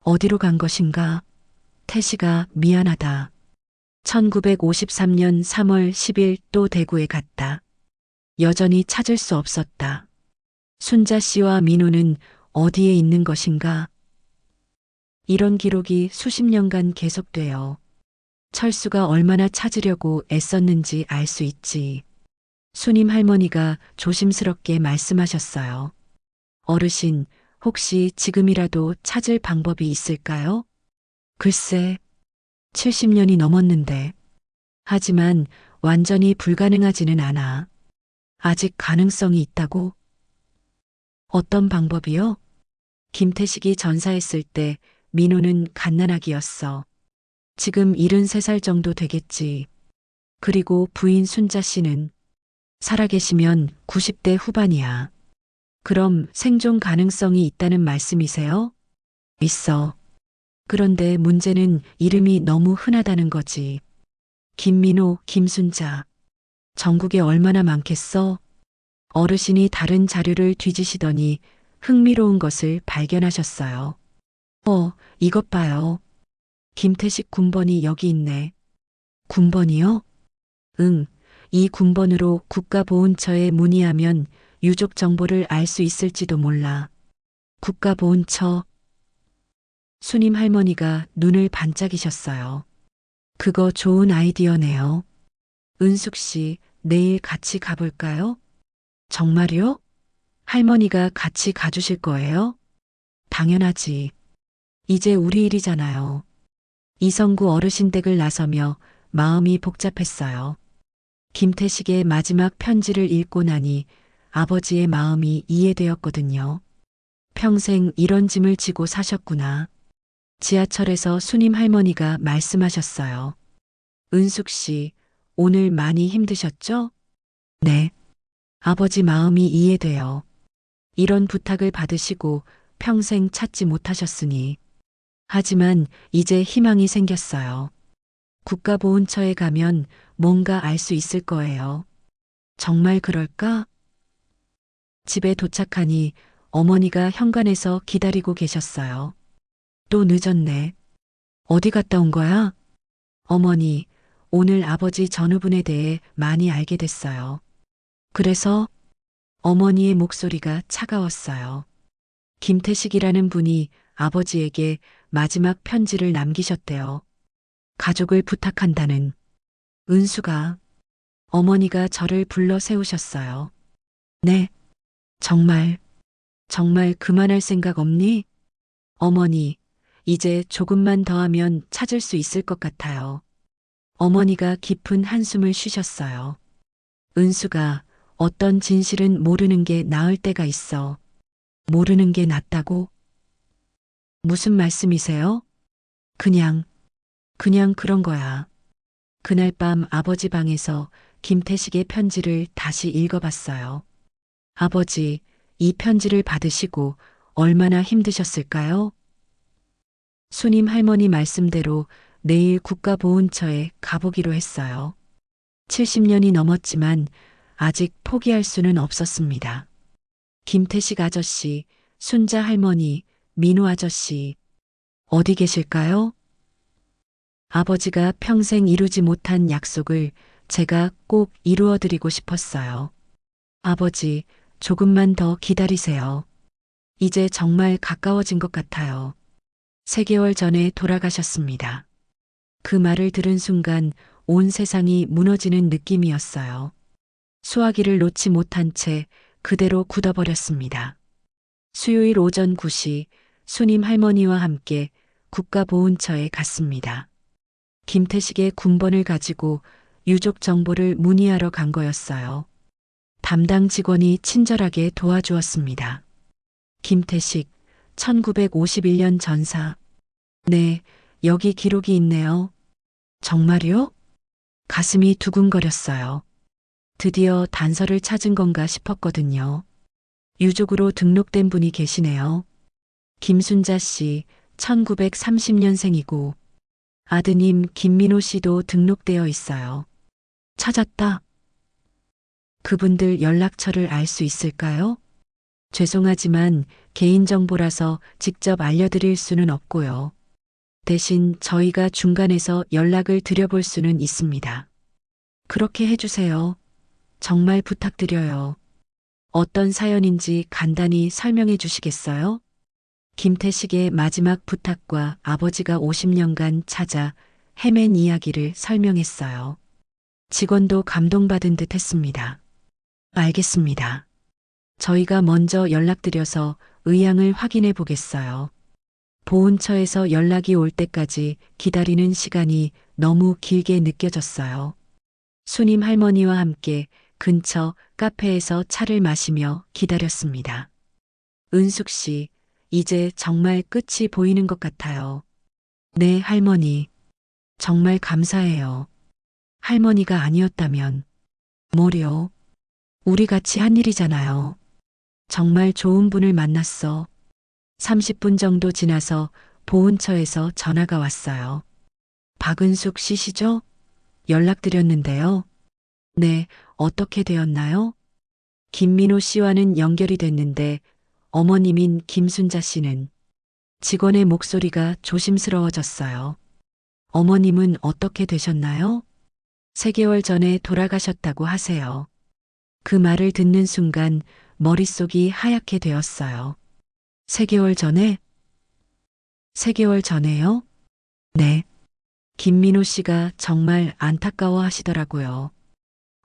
어디로 간 것인가? 태식아, 미안하다. 1953년 3월 10일 또 대구에 갔다. 여전히 찾을 수 없었다. 순자 씨와 민호는 어디에 있는 것인가? 이런 기록이 수십 년간 계속되어 철수가 얼마나 찾으려고 애썼는지 알 수 있지. 수님 할머니가 조심스럽게 말씀하셨어요. 어르신, 혹시 지금이라도 찾을 방법이 있을까요? 글쎄, 70년이 넘었는데. 하지만 완전히 불가능하지는 않아. 아직 가능성이 있다고? 어떤 방법이요? 김태식이 전사했을 때 민호는 갓난아기였어. 지금 73살 정도 되겠지. 그리고 부인 순자 씨는 살아계시면 90대 후반이야. 그럼 생존 가능성이 있다는 말씀이세요? 있어. 그런데 문제는 이름이 너무 흔하다는 거지. 김민호, 김순자. 전국에 얼마나 많겠어? 어르신이 다른 자료를 뒤지시더니 흥미로운 것을 발견하셨어요. 이것 봐요. 김태식 군번이 여기 있네. 군번이요? 응, 이 군번으로 국가보훈처에 문의하면 유족 정보를 알 수 있을지도 몰라. 국가보훈처. 수님 할머니가 눈을 반짝이셨어요. 그거 좋은 아이디어네요. 은숙 씨, 내일 같이 가볼까요? 정말요? 할머니가 같이 가주실 거예요? 당연하지. 이제 우리 일이잖아요. 이성구 어르신 댁을 나서며 마음이 복잡했어요. 김태식의 마지막 편지를 읽고 나니 아버지의 마음이 이해되었거든요. 평생 이런 짐을 지고 사셨구나. 지하철에서 수님 할머니가 말씀하셨어요. 은숙 씨, 오늘 많이 힘드셨죠? 네. 아버지 마음이 이해돼요. 이런 부탁을 받으시고 평생 찾지 못하셨으니. 하지만 이제 희망이 생겼어요. 국가보훈처에 가면 뭔가 알 수 있을 거예요. 정말 그럴까? 집에 도착하니 어머니가 현관에서 기다리고 계셨어요. 또 늦었네. 어디 갔다 온 거야? 어머니, 오늘 아버지 전후분에 대해 많이 알게 됐어요. 그래서 어머니의 목소리가 차가웠어요. 김태식이라는 분이 아버지에게 마지막 편지를 남기셨대요. 가족을 부탁한다는. 은수가. 어머니가 저를 불러 세우셨어요. 네. 정말, 정말 그만할 생각 없니? 어머니, 이제 조금만 더 하면 찾을 수 있을 것 같아요. 어머니가 깊은 한숨을 쉬셨어요. 은수가 어떤 진실은 모르는 게 나을 때가 있어. 모르는 게 낫다고? 무슨 말씀이세요? 그냥 그런 거야. 그날 밤 아버지 방에서 김태식의 편지를 다시 읽어봤어요. 아버지, 이 편지를 받으시고 얼마나 힘드셨을까요? 수님 할머니 말씀대로 내일 국가보훈처에 가보기로 했어요. 70년이 넘었지만 아직 포기할 수는 없었습니다. 김태식 아저씨, 순자 할머니, 민호 아저씨, 어디 계실까요? 아버지가 평생 이루지 못한 약속을 제가 꼭 이루어드리고 싶었어요. 아버지, 조금만 더 기다리세요. 이제 정말 가까워진 것 같아요. 3개월 전에 돌아가셨습니다. 그 말을 들은 순간 온 세상이 무너지는 느낌이었어요. 수화기를 놓지 못한 채 그대로 굳어버렸습니다. 수요일 오전 9시 수님 할머니와 함께 국가보훈처에 갔습니다. 김태식의 군번을 가지고 유족 정보를 문의하러 간 거였어요. 담당 직원이 친절하게 도와주었습니다. 김태식, 1951년 전사. 네, 여기 기록이 있네요. 정말요? 가슴이 두근거렸어요. 드디어 단서를 찾은 건가 싶었거든요. 유족으로 등록된 분이 계시네요. 김순자 씨, 1930년생이고 아드님 김민호 씨도 등록되어 있어요. 찾았다. 그분들 연락처를 알 수 있을까요? 죄송하지만 개인정보라서 직접 알려드릴 수는 없고요. 대신 저희가 중간에서 연락을 드려볼 수는 있습니다. 그렇게 해주세요. 정말 부탁드려요. 어떤 사연인지 간단히 설명해 주시겠어요? 김태식의 마지막 부탁과 아버지가 50년간 찾아 헤맨 이야기를 설명했어요. 직원도 감동받은 듯 했습니다. 알겠습니다. 저희가 먼저 연락드려서 의향을 확인해 보겠어요. 보훈처에서 연락이 올 때까지 기다리는 시간이 너무 길게 느껴졌어요. 수님 할머니와 함께 근처 카페에서 차를 마시며 기다렸습니다. 은숙 씨, 이제 정말 끝이 보이는 것 같아요. 네, 할머니. 정말 감사해요. 할머니가 아니었다면. 뭐려? 우리 같이 한 일이잖아요. 정말 좋은 분을 만났어. 30분 정도 지나서 보훈처에서 전화가 왔어요. 박은숙 씨시죠? 연락드렸는데요. 네, 어떻게 되었나요? 김민호 씨와는 연결이 됐는데 어머님인 김순자 씨는. 직원의 목소리가 조심스러워졌어요. 어머님은 어떻게 되셨나요? 3개월 전에 돌아가셨다고 하세요. 그 말을 듣는 순간 머릿속이 하얗게 되었어요. 3개월 전에? 3개월 전에요? 네. 김민호 씨가 정말 안타까워 하시더라고요.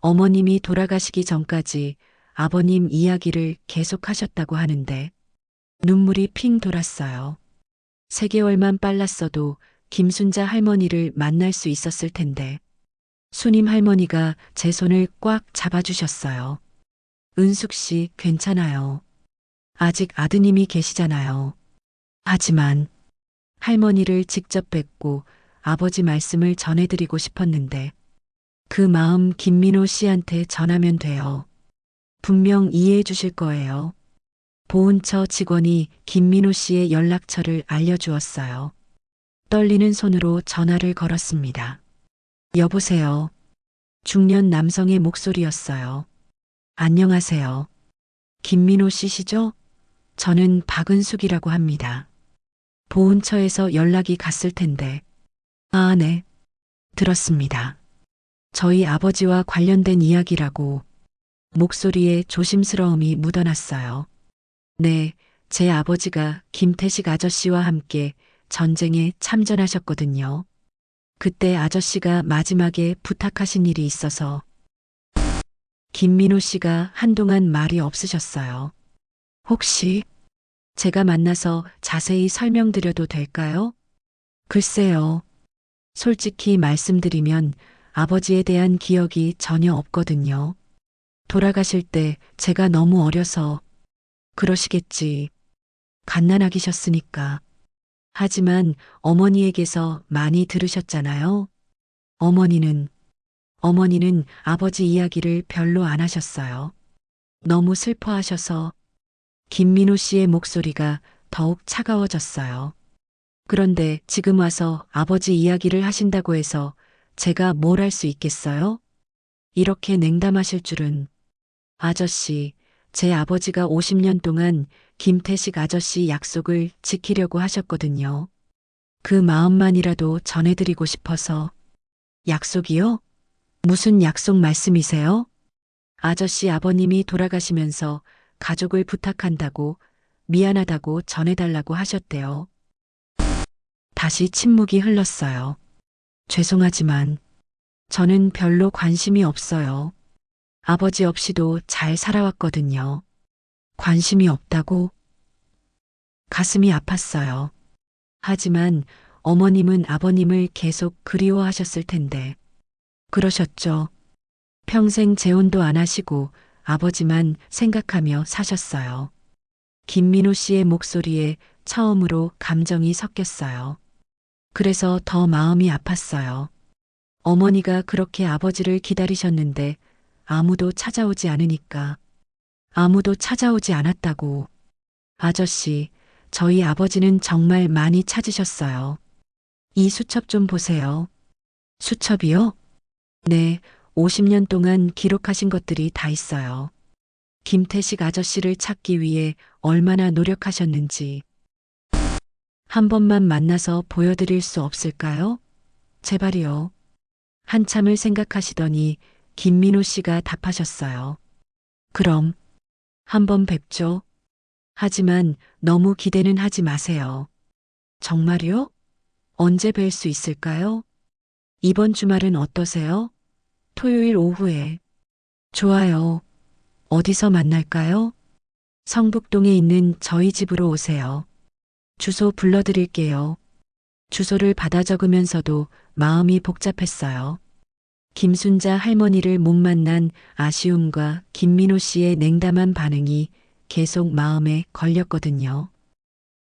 어머님이 돌아가시기 전까지 아버님 이야기를 계속하셨다고 하는데 눈물이 핑 돌았어요. 3개월만 빨랐어도 김순자 할머니를 만날 수 있었을 텐데 수님 할머니가 제 손을 꽉 잡아주셨어요. 은숙 씨 괜찮아요. 아직 아드님이 계시잖아요. 하지만 할머니를 직접 뵙고 아버지 말씀을 전해드리고 싶었는데 그 마음 김민호 씨한테 전하면 돼요. 분명 이해해 주실 거예요. 보훈처 직원이 김민호 씨의 연락처를 알려주었어요. 떨리는 손으로 전화를 걸었습니다. 여보세요. 중년 남성의 목소리였어요. 안녕하세요. 김민호 씨시죠? 저는 박은숙이라고 합니다. 보훈처에서 연락이 갔을 텐데. 아, 네. 들었습니다. 저희 아버지와 관련된 이야기라고 목소리에 조심스러움이 묻어났어요. 네, 제 아버지가 김태식 아저씨와 함께 전쟁에 참전하셨거든요. 그때 아저씨가 마지막에 부탁하신 일이 있어서 김민호 씨가 한동안 말이 없으셨어요. 혹시 제가 만나서 자세히 설명드려도 될까요? 글쎄요. 솔직히 말씀드리면 아버지에 대한 기억이 전혀 없거든요. 돌아가실 때 제가 너무 어려서 그러시겠지. 갓난아기셨으니까. 하지만 어머니에게서 많이 들으셨잖아요. 어머니는 아버지 이야기를 별로 안 하셨어요. 너무 슬퍼하셔서 김민호 씨의 목소리가 더욱 차가워졌어요. 그런데 지금 와서 아버지 이야기를 하신다고 해서 제가 뭘 할 수 있겠어요? 이렇게 냉담하실 줄은. 아저씨, 제 아버지가 50년 동안 김태식 아저씨 약속을 지키려고 하셨거든요. 그 마음만이라도 전해드리고 싶어서. 약속이요? 무슨 약속 말씀이세요? 아저씨 아버님이 돌아가시면서 가족을 부탁한다고 미안하다고 전해달라고 하셨대요. 다시 침묵이 흘렀어요. 죄송하지만 저는 별로 관심이 없어요. 아버지 없이도 잘 살아왔거든요. 관심이 없다고? 가슴이 아팠어요. 하지만 어머님은 아버님을 계속 그리워하셨을 텐데. 그러셨죠. 평생 재혼도 안 하시고 아버지만 생각하며 사셨어요. 김민호 씨의 목소리에 처음으로 감정이 섞였어요. 그래서 더 마음이 아팠어요. 어머니가 그렇게 아버지를 기다리셨는데 아무도 찾아오지 않으니까. 아무도 찾아오지 않았다고. 아저씨, 저희 아버지는 정말 많이 찾으셨어요. 이 수첩 좀 보세요. 수첩이요? 네, 50년 동안 기록하신 것들이 다 있어요. 김태식 아저씨를 찾기 위해 얼마나 노력하셨는지. 한 번만 만나서 보여드릴 수 없을까요? 제발이요. 한참을 생각하시더니 김민호 씨가 답하셨어요. 그럼 한번 뵙죠. 하지만 너무 기대는 하지 마세요. 정말요? 언제 뵐 수 있을까요? 이번 주말은 어떠세요? 토요일 오후에. 좋아요. 어디서 만날까요? 성북동에 있는 저희 집으로 오세요. 주소 불러드릴게요. 주소를 받아 적으면서도 마음이 복잡했어요. 김순자 할머니를 못 만난 아쉬움과 김민호 씨의 냉담한 반응이 계속 마음에 걸렸거든요.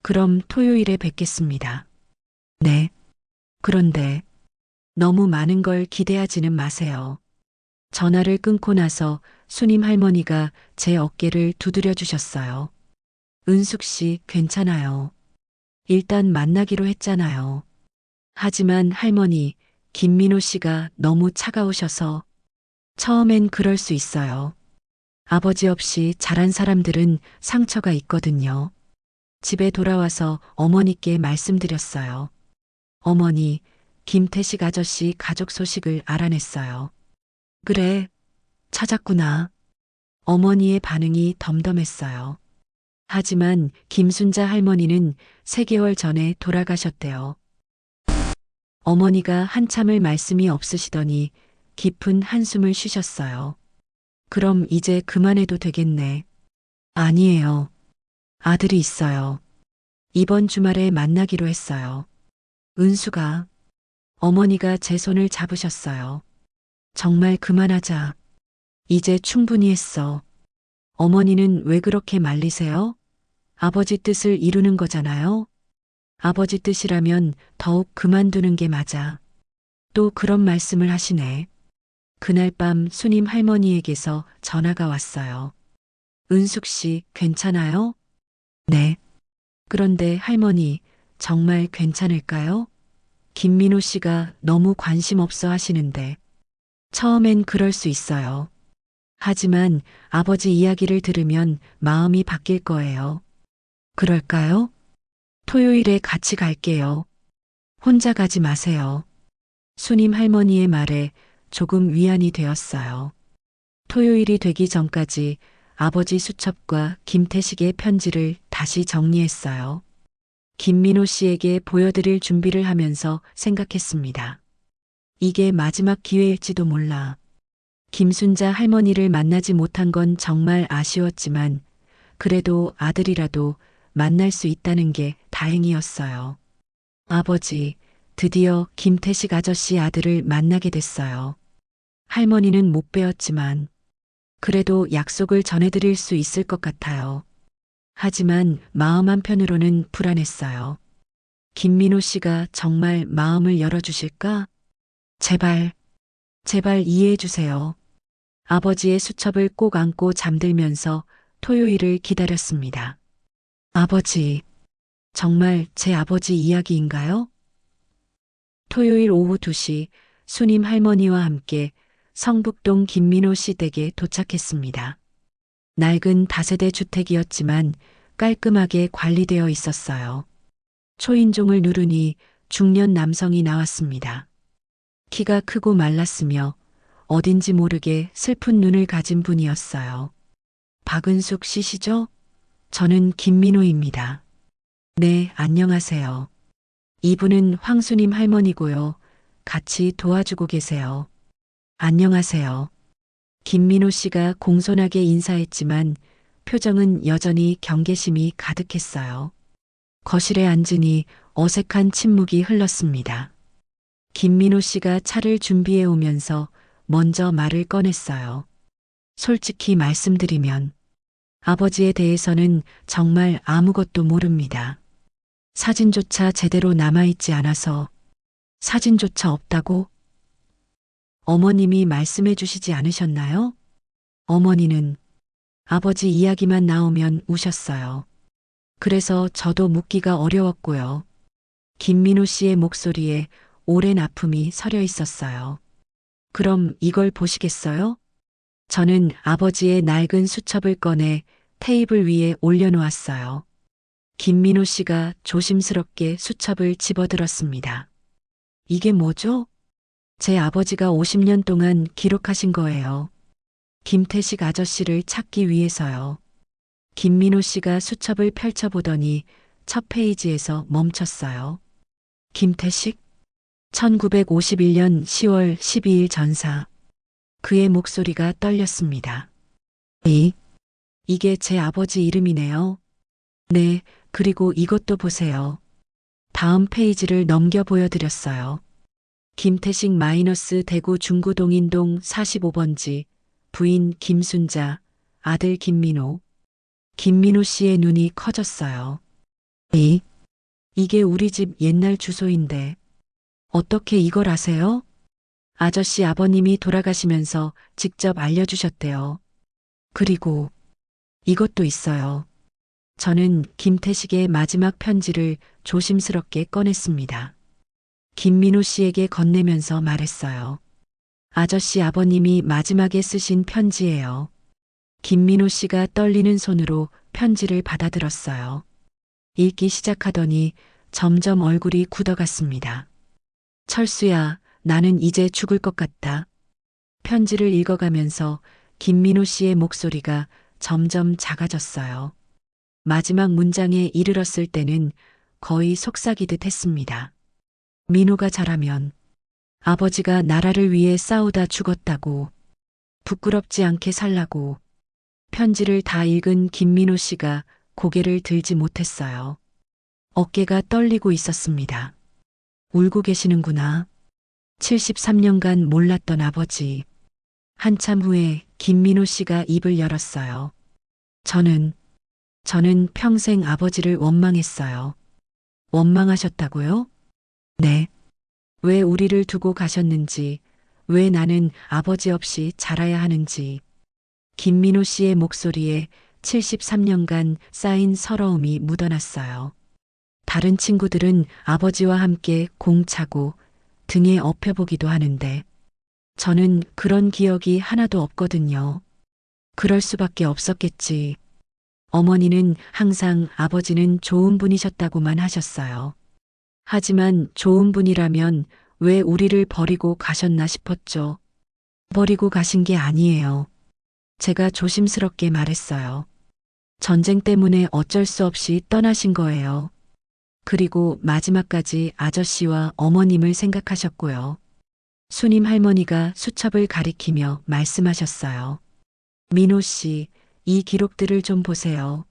그럼 토요일에 뵙겠습니다. 네. 그런데 너무 많은 걸 기대하지는 마세요. 전화를 끊고 나서 수님 할머니가 제 어깨를 두드려 주셨어요. 은숙 씨 괜찮아요. 일단 만나기로 했잖아요. 하지만 할머니, 김민호 씨가 너무 차가우셔서 처음엔 그럴 수 있어요. 아버지 없이 자란 사람들은 상처가 있거든요. 집에 돌아와서 어머니께 말씀드렸어요. 어머니, 김태식 아저씨 가족 소식을 알아냈어요. 그래, 찾았구나. 어머니의 반응이 덤덤했어요. 하지만 김순자 할머니는 3개월 전에 돌아가셨대요. 어머니가 한참을 말씀이 없으시더니 깊은 한숨을 쉬셨어요. 그럼 이제 그만해도 되겠네. 아니에요. 아들이 있어요. 이번 주말에 만나기로 했어요. 은수가. 어머니가 제 손을 잡으셨어요. 정말 그만하자. 이제 충분히 했어. 어머니는 왜 그렇게 말리세요? 아버지 뜻을 이루는 거잖아요. 아버지 뜻이라면 더욱 그만두는 게 맞아. 또 그런 말씀을 하시네. 그날 밤 수님 할머니에게서 전화가 왔어요. 은숙 씨, 괜찮아요? 네. 그런데 할머니, 정말 괜찮을까요? 김민호 씨가 너무 관심 없어 하시는데. 처음엔 그럴 수 있어요. 하지만 아버지 이야기를 들으면 마음이 바뀔 거예요. 그럴까요? 토요일에 같이 갈게요. 혼자 가지 마세요. 수님 할머니의 말에 조금 위안이 되었어요. 토요일이 되기 전까지 아버지 수첩과 김태식의 편지를 다시 정리했어요. 김민호 씨에게 보여드릴 준비를 하면서 생각했습니다. 이게 마지막 기회일지도 몰라. 김순자 할머니를 만나지 못한 건 정말 아쉬웠지만 그래도 아들이라도 만날 수 있다는 게 다행이었어요. 아버지, 드디어 김태식 아저씨 아들을 만나게 됐어요. 할머니는 못 뵈었지만 그래도 약속을 전해드릴 수 있을 것 같아요. 하지만 마음 한편으로는 불안했어요. 김민호 씨가 정말 마음을 열어주실까? 제발, 제발 이해해 주세요. 아버지의 수첩을 꼭 안고 잠들면서 토요일을 기다렸습니다. 아버지, 정말 제 아버지 이야기인가요? 토요일 오후 2시 수님 할머니와 함께 성북동 김민호 씨 댁에 도착했습니다. 낡은 다세대 주택이었지만 깔끔하게 관리되어 있었어요. 초인종을 누르니 중년 남성이 나왔습니다. 키가 크고 말랐으며 어딘지 모르게 슬픈 눈을 가진 분이었어요. 박은숙 씨시죠? 저는 김민호입니다. 네, 안녕하세요. 이분은 황수님 할머니고요. 같이 도와주고 계세요. 안녕하세요. 김민호 씨가 공손하게 인사했지만 표정은 여전히 경계심이 가득했어요. 거실에 앉으니 어색한 침묵이 흘렀습니다. 김민호 씨가 차를 준비해 오면서 먼저 말을 꺼냈어요. 솔직히 말씀드리면 아버지에 대해서는 정말 아무것도 모릅니다. 사진조차 제대로 남아있지 않아서 사진조차 없다고? 어머님이 말씀해 주시지 않으셨나요? 어머니는 아버지 이야기만 나오면 우셨어요. 그래서 저도 묻기가 어려웠고요. 김민호 씨의 목소리에 오랜 아픔이 서려 있었어요. 그럼 이걸 보시겠어요? 저는 아버지의 낡은 수첩을 꺼내 테이블 위에 올려놓았어요. 김민호 씨가 조심스럽게 수첩을 집어들었습니다. 이게 뭐죠? 제 아버지가 50년 동안 기록하신 거예요. 김태식 아저씨를 찾기 위해서요. 김민호 씨가 수첩을 펼쳐보더니 첫 페이지에서 멈췄어요. 김태식? 1951년 10월 12일 전사. 그의 목소리가 떨렸습니다. 이게 제 아버지 이름이네요. 네, 그리고 이것도 보세요. 다음 페이지를 넘겨 보여드렸어요. 김태식 마이너스 대구 중구동인동 45번지, 부인 김순자, 아들 김민호. 김민호 씨의 눈이 커졌어요. 이게 우리 집 옛날 주소인데 어떻게 이걸 아세요? 아저씨 아버님이 돌아가시면서 직접 알려주셨대요. 그리고 이것도 있어요. 저는 김태식의 마지막 편지를 조심스럽게 꺼냈습니다. 김민호 씨에게 건네면서 말했어요. 아저씨 아버님이 마지막에 쓰신 편지예요. 김민호 씨가 떨리는 손으로 편지를 받아들었어요. 읽기 시작하더니 점점 얼굴이 굳어갔습니다. 철수야, 나는 이제 죽을 것 같다. 편지를 읽어가면서 김민호 씨의 목소리가 점점 작아졌어요. 마지막 문장에 이르렀을 때는 거의 속삭이듯 했습니다. 민호가 자라면 아버지가 나라를 위해 싸우다 죽었다고, 부끄럽지 않게 살라고. 편지를 다 읽은 김민호 씨가 고개를 들지 못했어요. 어깨가 떨리고 있었습니다. 울고 계시는구나. 73년간 몰랐던 아버지. 한참 후에 김민호 씨가 입을 열었어요. 저는 평생 아버지를 원망했어요. 원망하셨다고요? 네. 왜 우리를 두고 가셨는지, 왜 나는 아버지 없이 자라야 하는지. 김민호 씨의 목소리에 73년간 쌓인 서러움이 묻어났어요. 다른 친구들은 아버지와 함께 공 차고 등에 업혀보기도 하는데 저는 그런 기억이 하나도 없거든요. 그럴 수밖에 없었겠지. 어머니는 항상 아버지는 좋은 분이셨다고만 하셨어요. 하지만 좋은 분이라면 왜 우리를 버리고 가셨나 싶었죠. 버리고 가신 게 아니에요. 제가 조심스럽게 말했어요. 전쟁 때문에 어쩔 수 없이 떠나신 거예요. 그리고 마지막까지 아저씨와 어머님을 생각하셨고요. 수님 할머니가 수첩을 가리키며 말씀하셨어요. 민호 씨, 이 기록들을 좀 보세요.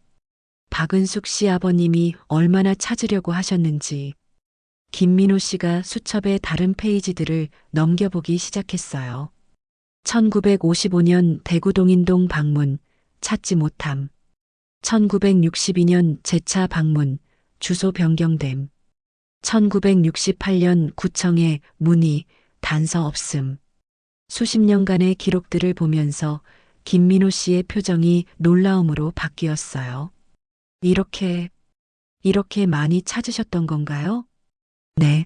박은숙 씨 아버님이 얼마나 찾으려고 하셨는지. 김민호 씨가 수첩의 다른 페이지들을 넘겨보기 시작했어요. 1955년 대구 동인동 방문, 찾지 못함. 1962년 재차 방문, 주소 변경됨. 1968년 구청에 문의, 단서 없음. 수십 년간의 기록들을 보면서 김민호 씨의 표정이 놀라움으로 바뀌었어요. 이렇게 많이 찾으셨던 건가요? 네.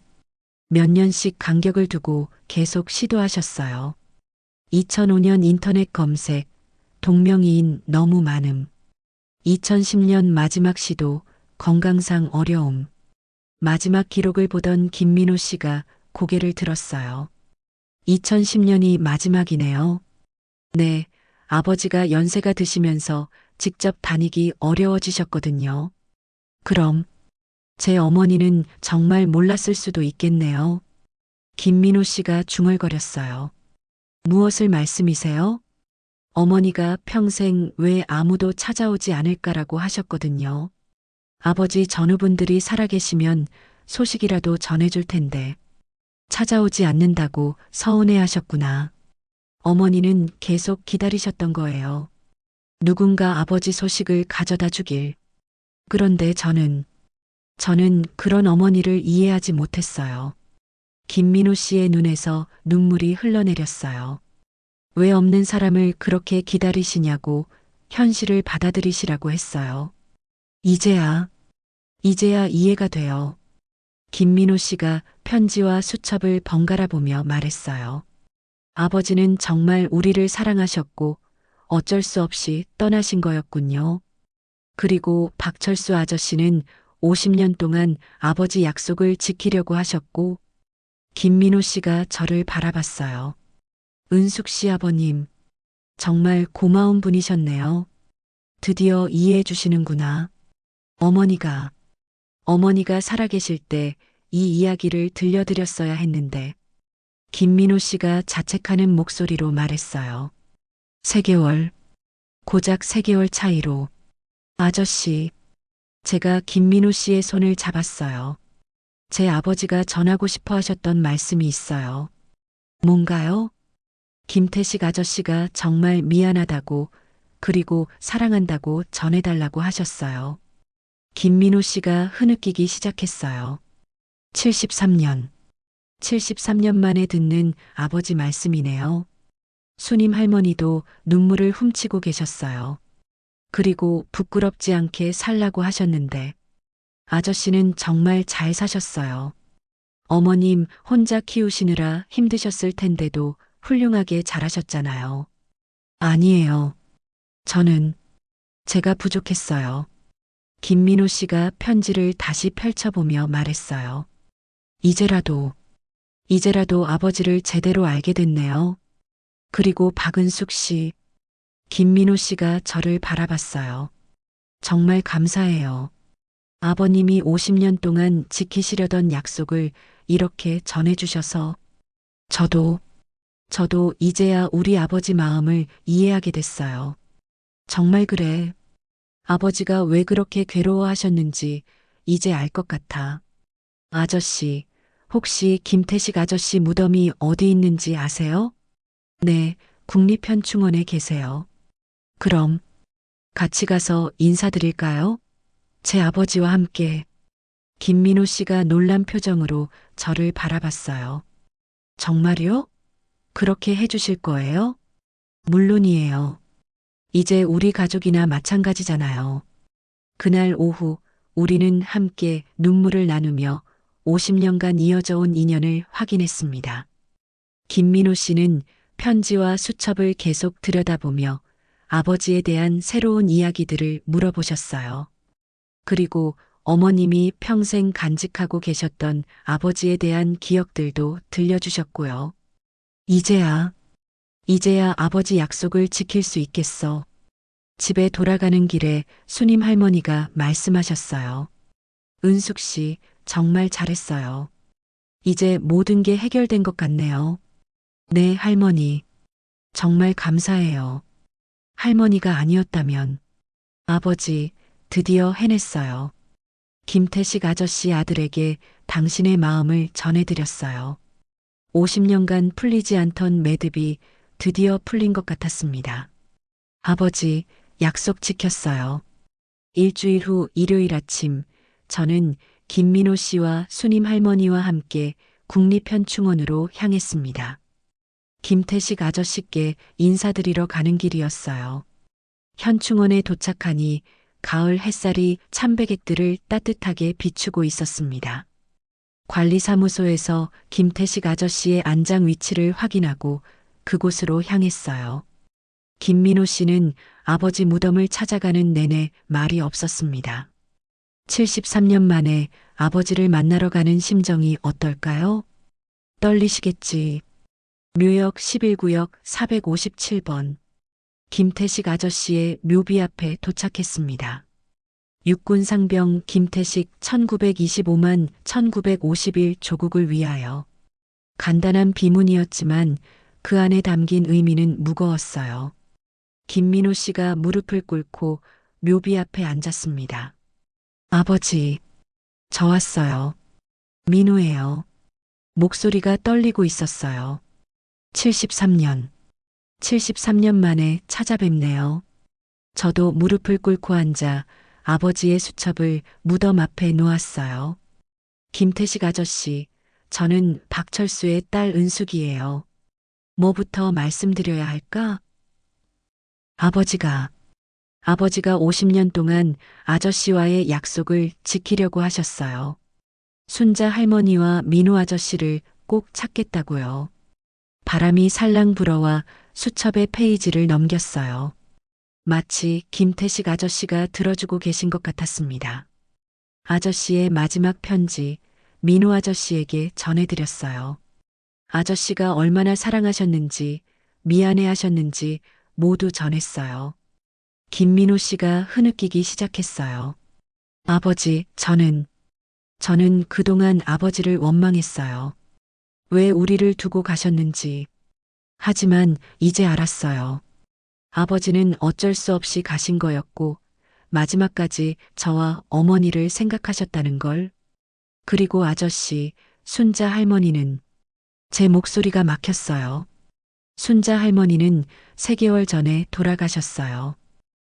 몇 년씩 간격을 두고 계속 시도하셨어요. 2005년 인터넷 검색, 동명이인 너무 많음. 2010년 마지막 시도, 건강상 어려움. 마지막 기록을 보던 김민호 씨가 고개를 들었어요. 2010년이 마지막이네요. 네, 아버지가 연세가 드시면서 직접 다니기 어려워지셨거든요. 그럼 제 어머니는 정말 몰랐을 수도 있겠네요. 김민호 씨가 중얼거렸어요. 무엇을 말씀이세요? 어머니가 평생 왜 아무도 찾아오지 않을까라고 하셨거든요. 아버지 전후분들이 살아계시면 소식이라도 전해줄 텐데 찾아오지 않는다고 서운해 하셨구나. 어머니는 계속 기다리셨던 거예요. 누군가 아버지 소식을 가져다 주길. 그런데 저는 그런 어머니를 이해하지 못했어요. 김민호 씨의 눈에서 눈물이 흘러내렸어요. 왜 없는 사람을 그렇게 기다리시냐고 현실을 받아들이시라고 했어요. 이제야 이해가 돼요. 김민호 씨가 편지와 수첩을 번갈아 보며 말했어요. 아버지는 정말 우리를 사랑하셨고 어쩔 수 없이 떠나신 거였군요. 그리고 박철수 아저씨는 50년 동안 아버지 약속을 지키려고 하셨고 김민호 씨가 저를 바라봤어요. 은숙 씨 아버님, 정말 고마운 분이셨네요. 드디어 이해해 주시는구나. 어머니가 살아계실 때 이 이야기를 들려드렸어야 했는데, 김민호 씨가 자책하는 목소리로 말했어요. 3개월, 고작 3개월 차이로. 아저씨, 제가 김민호 씨의 손을 잡았어요. 제 아버지가 전하고 싶어 하셨던 말씀이 있어요. 뭔가요? 김태식 아저씨가 정말 미안하다고 그리고 사랑한다고 전해달라고 하셨어요. 김민호 씨가 흐느끼기 시작했어요. 73년 만에 듣는 아버지 말씀이네요. 수님 할머니도 눈물을 훔치고 계셨어요. 그리고 부끄럽지 않게 살라고 하셨는데 아저씨는 정말 잘 사셨어요. 어머님 혼자 키우시느라 힘드셨을 텐데도 훌륭하게 잘하셨잖아요. 아니에요. 제가 부족했어요. 김민호 씨가 편지를 다시 펼쳐보며 말했어요. 이제라도 아버지를 제대로 알게 됐네요. 그리고 박은숙 씨, 김민호 씨가 저를 바라봤어요. 정말 감사해요. 아버님이 50년 동안 지키시려던 약속을 이렇게 전해주셔서 저도 이제야 우리 아버지 마음을 이해하게 됐어요. 정말 그래. 아버지가 왜 그렇게 괴로워하셨는지 이제 알 것 같아. 아저씨, 혹시 김태식 아저씨 무덤이 어디 있는지 아세요? 네, 국립현충원에 계세요. 그럼 같이 가서 인사드릴까요? 제 아버지와 함께. 김민호 씨가 놀란 표정으로 저를 바라봤어요. 정말요? 그렇게 해주실 거예요? 물론이에요. 이제 우리 가족이나 마찬가지잖아요. 그날 오후 우리는 함께 눈물을 나누며 50년간 이어져 온 인연을 확인했습니다. 김민호 씨는 편지와 수첩을 계속 들여다보며 아버지에 대한 새로운 이야기들을 물어보셨어요. 그리고 어머님이 평생 간직하고 계셨던 아버지에 대한 기억들도 들려주셨고요. 이제야 아버지 약속을 지킬 수 있겠어. 집에 돌아가는 길에 수님 할머니가 말씀하셨어요. 은숙 씨, 정말 잘했어요. 이제 모든 게 해결된 것 같네요. 네, 할머니. 정말 감사해요. 할머니가 아니었다면 아버지 드디어 해냈어요. 김태식 아저씨 아들에게 당신의 마음을 전해드렸어요. 50년간 풀리지 않던 매듭이 드디어 풀린 것 같았습니다. 아버지, 약속 지켰어요. 일주일 후 일요일 아침, 저는 김민호 씨와 수님 할머니와 함께 국립현충원으로 향했습니다. 김태식 아저씨께 인사드리러 가는 길이었어요. 현충원에 도착하니 가을 햇살이 참배객들을 따뜻하게 비추고 있었습니다. 관리사무소에서 김태식 아저씨의 안장 위치를 확인하고 그곳으로 향했어요. 김민호 씨는 아버지 무덤을 찾아가는 내내 말이 없었습니다. 73년 만에 아버지를 만나러 가는 심정이 어떨까요? 떨리시겠지. 뉴욕 11구역 457번. 김태식 아저씨의 묘비 앞에 도착했습니다. 육군 상병 김태식 1925만 1951 조국을 위하여. 간단한 비문이었지만 그 안에 담긴 의미는 무거웠어요. 김민호 씨가 무릎을 꿇고 묘비 앞에 앉았습니다. 아버지, 저 왔어요. 민호예요. 목소리가 떨리고 있었어요. 73년 만에 찾아뵙네요. 저도 무릎을 꿇고 앉아 아버지의 수첩을 무덤 앞에 놓았어요. 김태식 아저씨, 저는 박철수의 딸 은숙이에요. 뭐부터 말씀드려야 할까? 아버지가 50년 동안 아저씨와의 약속을 지키려고 하셨어요. 순자 할머니와 민호 아저씨를 꼭 찾겠다고요. 바람이 살랑 불어와 수첩의 페이지를 넘겼어요. 마치 김태식 아저씨가 들어주고 계신 것 같았습니다. 아저씨의 마지막 편지, 민호 아저씨에게 전해드렸어요. 아저씨가 얼마나 사랑하셨는지, 미안해 하셨는지 모두 전했어요. 김민호 씨가 흐느끼기 시작했어요. 아버지, 저는 그동안 아버지를 원망했어요. 왜 우리를 두고 가셨는지. 하지만 이제 알았어요. 아버지는 어쩔 수 없이 가신 거였고, 마지막까지 저와 어머니를 생각하셨다는 걸. 그리고 아저씨, 순자 할머니는 제 목소리가 막혔어요. 순자 할머니는 3개월 전에 돌아가셨어요.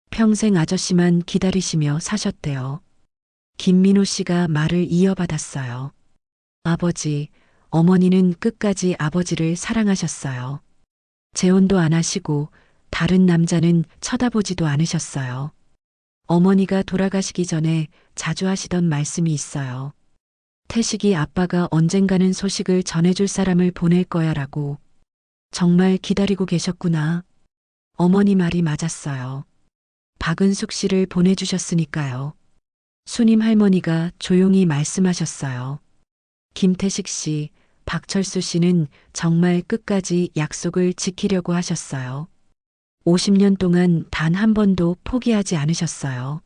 평생 아저씨만 기다리시며 사셨대요. 김민호 씨가 말을 이어받았어요. 아버지, 어머니는 끝까지 아버지를 사랑하셨어요. 재혼도 안 하시고 다른 남자는 쳐다보지도 않으셨어요. 어머니가 돌아가시기 전에 자주 하시던 말씀이 있어요. 태식이 아빠가 언젠가는 소식을 전해줄 사람을 보낼 거야 라고. 정말 기다리고 계셨구나. 어머니 말이 맞았어요. 박은숙 씨를 보내주셨으니까요. 수님 할머니가 조용히 말씀하셨어요. 김태식 씨, 박철수 씨는 정말 끝까지 약속을 지키려고 하셨어요. 50년 동안 단 한 번도 포기하지 않으셨어요.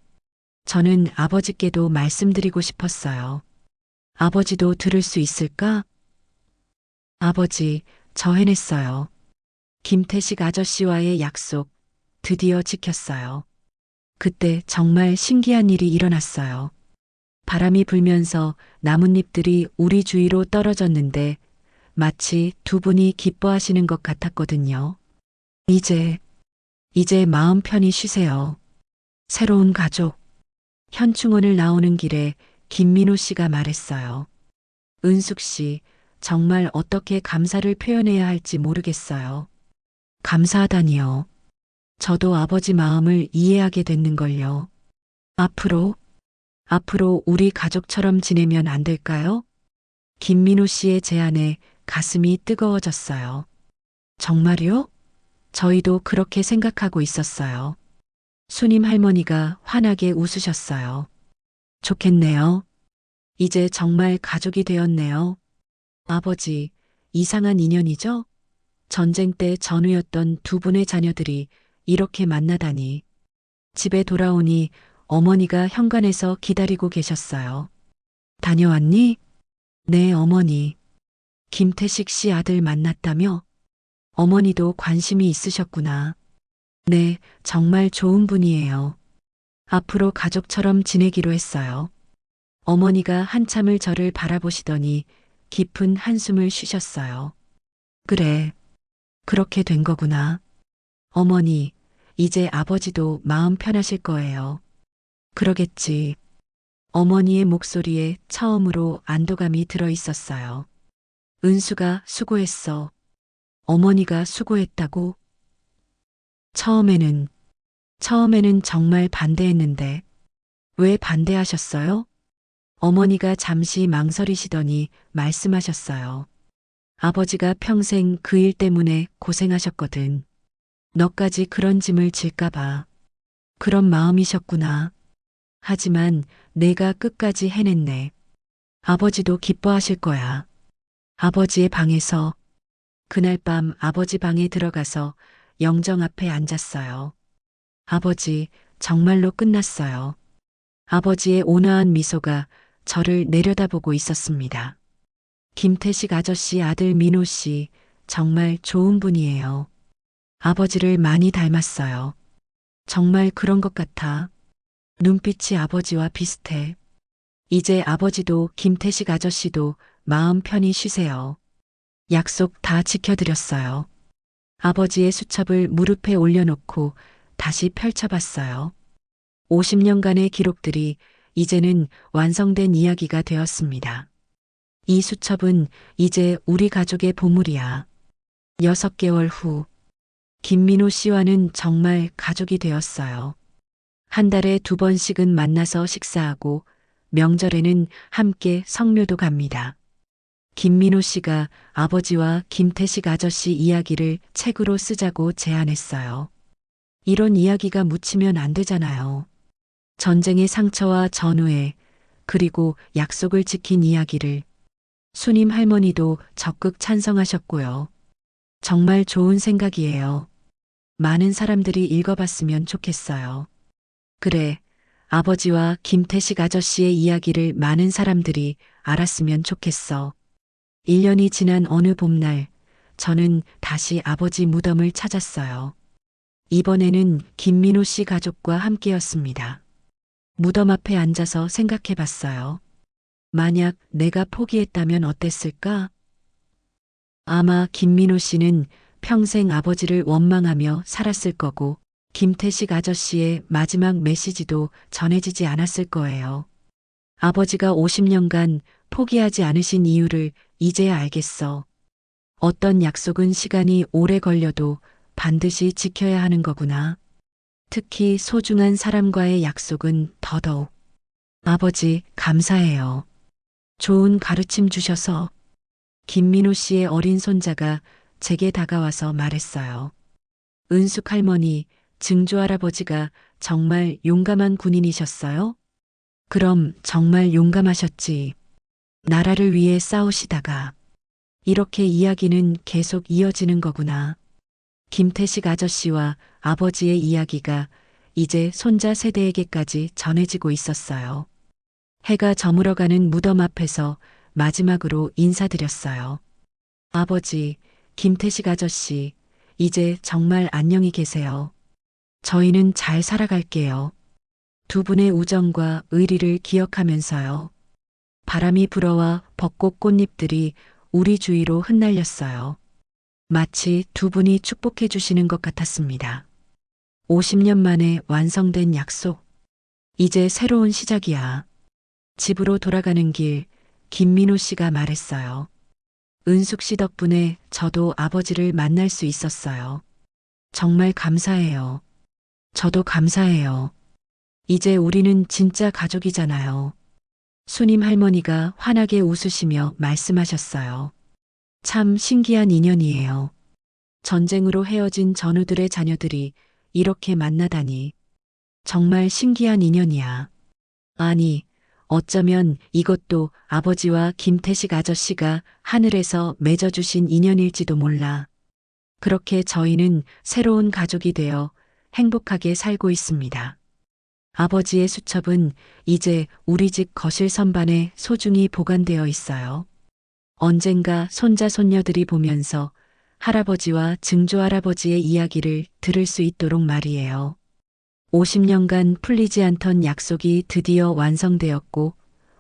저는 아버지께도 말씀드리고 싶었어요. 아버지도 들을 수 있을까? 아버지, 저 해냈어요. 김태식 아저씨와의 약속 드디어 지켰어요. 그때 정말 신기한 일이 일어났어요. 바람이 불면서 나뭇잎들이 우리 주위로 떨어졌는데 마치 두 분이 기뻐하시는 것 같았거든요. 이제, 이제 마음 편히 쉬세요. 새로운 가족. 현충원을 나오는 길에 김민호 씨가 말했어요. 은숙 씨, 정말 어떻게 감사를 표현해야 할지 모르겠어요. 감사하다니요. 저도 아버지 마음을 이해하게 됐는걸요. 앞으로, 앞으로 우리 가족처럼 지내면 안 될까요? 김민호 씨의 제안에 가슴이 뜨거워졌어요. 정말요? 저희도 그렇게 생각하고 있었어요. 수님 할머니가 환하게 웃으셨어요. 좋겠네요. 이제 정말 가족이 되었네요. 아버지, 이상한 인연이죠? 전쟁 때 전우였던 두 분의 자녀들이 이렇게 만나다니. 집에 돌아오니 어머니가 현관에서 기다리고 계셨어요. 다녀왔니? 네, 어머니. 김태식 씨 아들 만났다며? 어머니도 관심이 있으셨구나. 네, 정말 좋은 분이에요. 앞으로 가족처럼 지내기로 했어요. 어머니가 한참을 저를 바라보시더니 깊은 한숨을 쉬셨어요. 그래, 그렇게 된 거구나. 어머니, 이제 아버지도 마음 편하실 거예요. 그러겠지. 어머니의 목소리에 처음으로 안도감이 들어 있었어요. 은수가 수고했어. 어머니가 수고했다고? 처음에는, 처음에는 정말 반대했는데, 왜 반대하셨어요? 어머니가 잠시 망설이시더니 말씀하셨어요. 아버지가 평생 그 일 때문에 고생하셨거든. 너까지 그런 짐을 질까봐. 그런 마음이셨구나. 하지만 내가 끝까지 해냈네. 아버지도 기뻐하실 거야. 아버지의 방에서 그날 밤 아버지 방에 들어가서 영정 앞에 앉았어요. 아버지, 정말로 끝났어요. 아버지의 온화한 미소가 저를 내려다보고 있었습니다. 김태식 아저씨 아들 민호 씨, 정말 좋은 분이에요. 아버지를 많이 닮았어요. 정말 그런 것 같아. 눈빛이 아버지와 비슷해. 이제 아버지도 김태식 아저씨도 마음 편히 쉬세요. 약속 다 지켜드렸어요. 아버지의 수첩을 무릎에 올려놓고 다시 펼쳐봤어요. 50년간의 기록들이 이제는 완성된 이야기가 되었습니다. 이 수첩은 이제 우리 가족의 보물이야. 6개월 후, 김민호 씨와는 정말 가족이 되었어요. 한 달에 2번씩은 만나서 식사하고 명절에는 함께 성묘도 갑니다. 김민호 씨가 아버지와 김태식 아저씨 이야기를 책으로 쓰자고 제안했어요. 이런 이야기가 묻히면 안 되잖아요. 전쟁의 상처와 전후에 그리고 약속을 지킨 이야기를 수님 할머니도 적극 찬성하셨고요. 정말 좋은 생각이에요. 많은 사람들이 읽어봤으면 좋겠어요. 그래, 아버지와 김태식 아저씨의 이야기를 많은 사람들이 알았으면 좋겠어. 1년이 지난 어느 봄날, 저는 다시 아버지 무덤을 찾았어요. 이번에는 김민호 씨 가족과 함께였습니다. 무덤 앞에 앉아서 생각해 봤어요. 만약 내가 포기했다면 어땠을까? 아마 김민호 씨는 평생 아버지를 원망하며 살았을 거고, 김태식 아저씨의 마지막 메시지도 전해지지 않았을 거예요. 아버지가 50년간 포기하지 않으신 이유를 이제야 알겠어. 어떤 약속은 시간이 오래 걸려도 반드시 지켜야 하는 거구나. 특히 소중한 사람과의 약속은 더더욱. 아버지, 감사해요. 좋은 가르침 주셔서. 김민호 씨의 어린 손자가 제게 다가와서 말했어요. 은숙 할머니, 증조 할아버지가 정말 용감한 군인이셨어요? 그럼 정말 용감하셨지. 나라를 위해 싸우시다가 이렇게 이야기는 계속 이어지는 거구나. 김태식 아저씨와 아버지의 이야기가 이제 손자 세대에게까지 전해지고 있었어요. 해가 저물어가는 무덤 앞에서 마지막으로 인사드렸어요. 아버지, 김태식 아저씨, 이제 정말 안녕히 계세요. 저희는 잘 살아갈게요. 두 분의 우정과 의리를 기억하면서요. 바람이 불어와 벚꽃 꽃잎들이 우리 주위로 흩날렸어요. 마치 두 분이 축복해 주시는 것 같았습니다. 50년 만에 완성된 약속. 이제 새로운 시작이야. 집으로 돌아가는 길, 김민호 씨가 말했어요. 은숙 씨 덕분에 저도 아버지를 만날 수 있었어요. 정말 감사해요. 저도 감사해요. 이제 우리는 진짜 가족이잖아요. 수님 할머니가 환하게 웃으시며 말씀하셨어요. 참 신기한 인연이에요. 전쟁으로 헤어진 전우들의 자녀들이 이렇게 만나다니. 정말 신기한 인연이야. 아니, 어쩌면 이것도 아버지와 김태식 아저씨가 하늘에서 맺어주신 인연일지도 몰라. 그렇게 저희는 새로운 가족이 되어 행복하게 살고 있습니다. 아버지의 수첩은 이제 우리 집 거실 선반에 소중히 보관되어 있어요. 언젠가 손자 손녀들이 보면서 할아버지와 증조할아버지의 이야기를 들을 수 있도록 말이에요. 50년간 풀리지 않던 약속이 드디어 완성되었고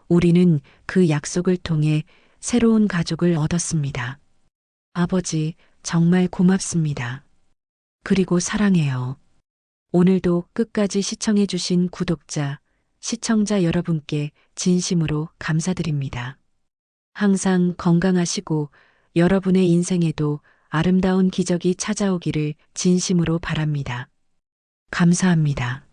우리는 그 약속을 통해 새로운 가족을 얻었습니다. 아버지, 정말 고맙습니다. 그리고 사랑해요. 오늘도 끝까지 시청해주신 구독자, 시청자 여러분께 진심으로 감사드립니다. 항상 건강하시고 여러분의 인생에도 아름다운 기적이 찾아오기를 진심으로 바랍니다. 감사합니다.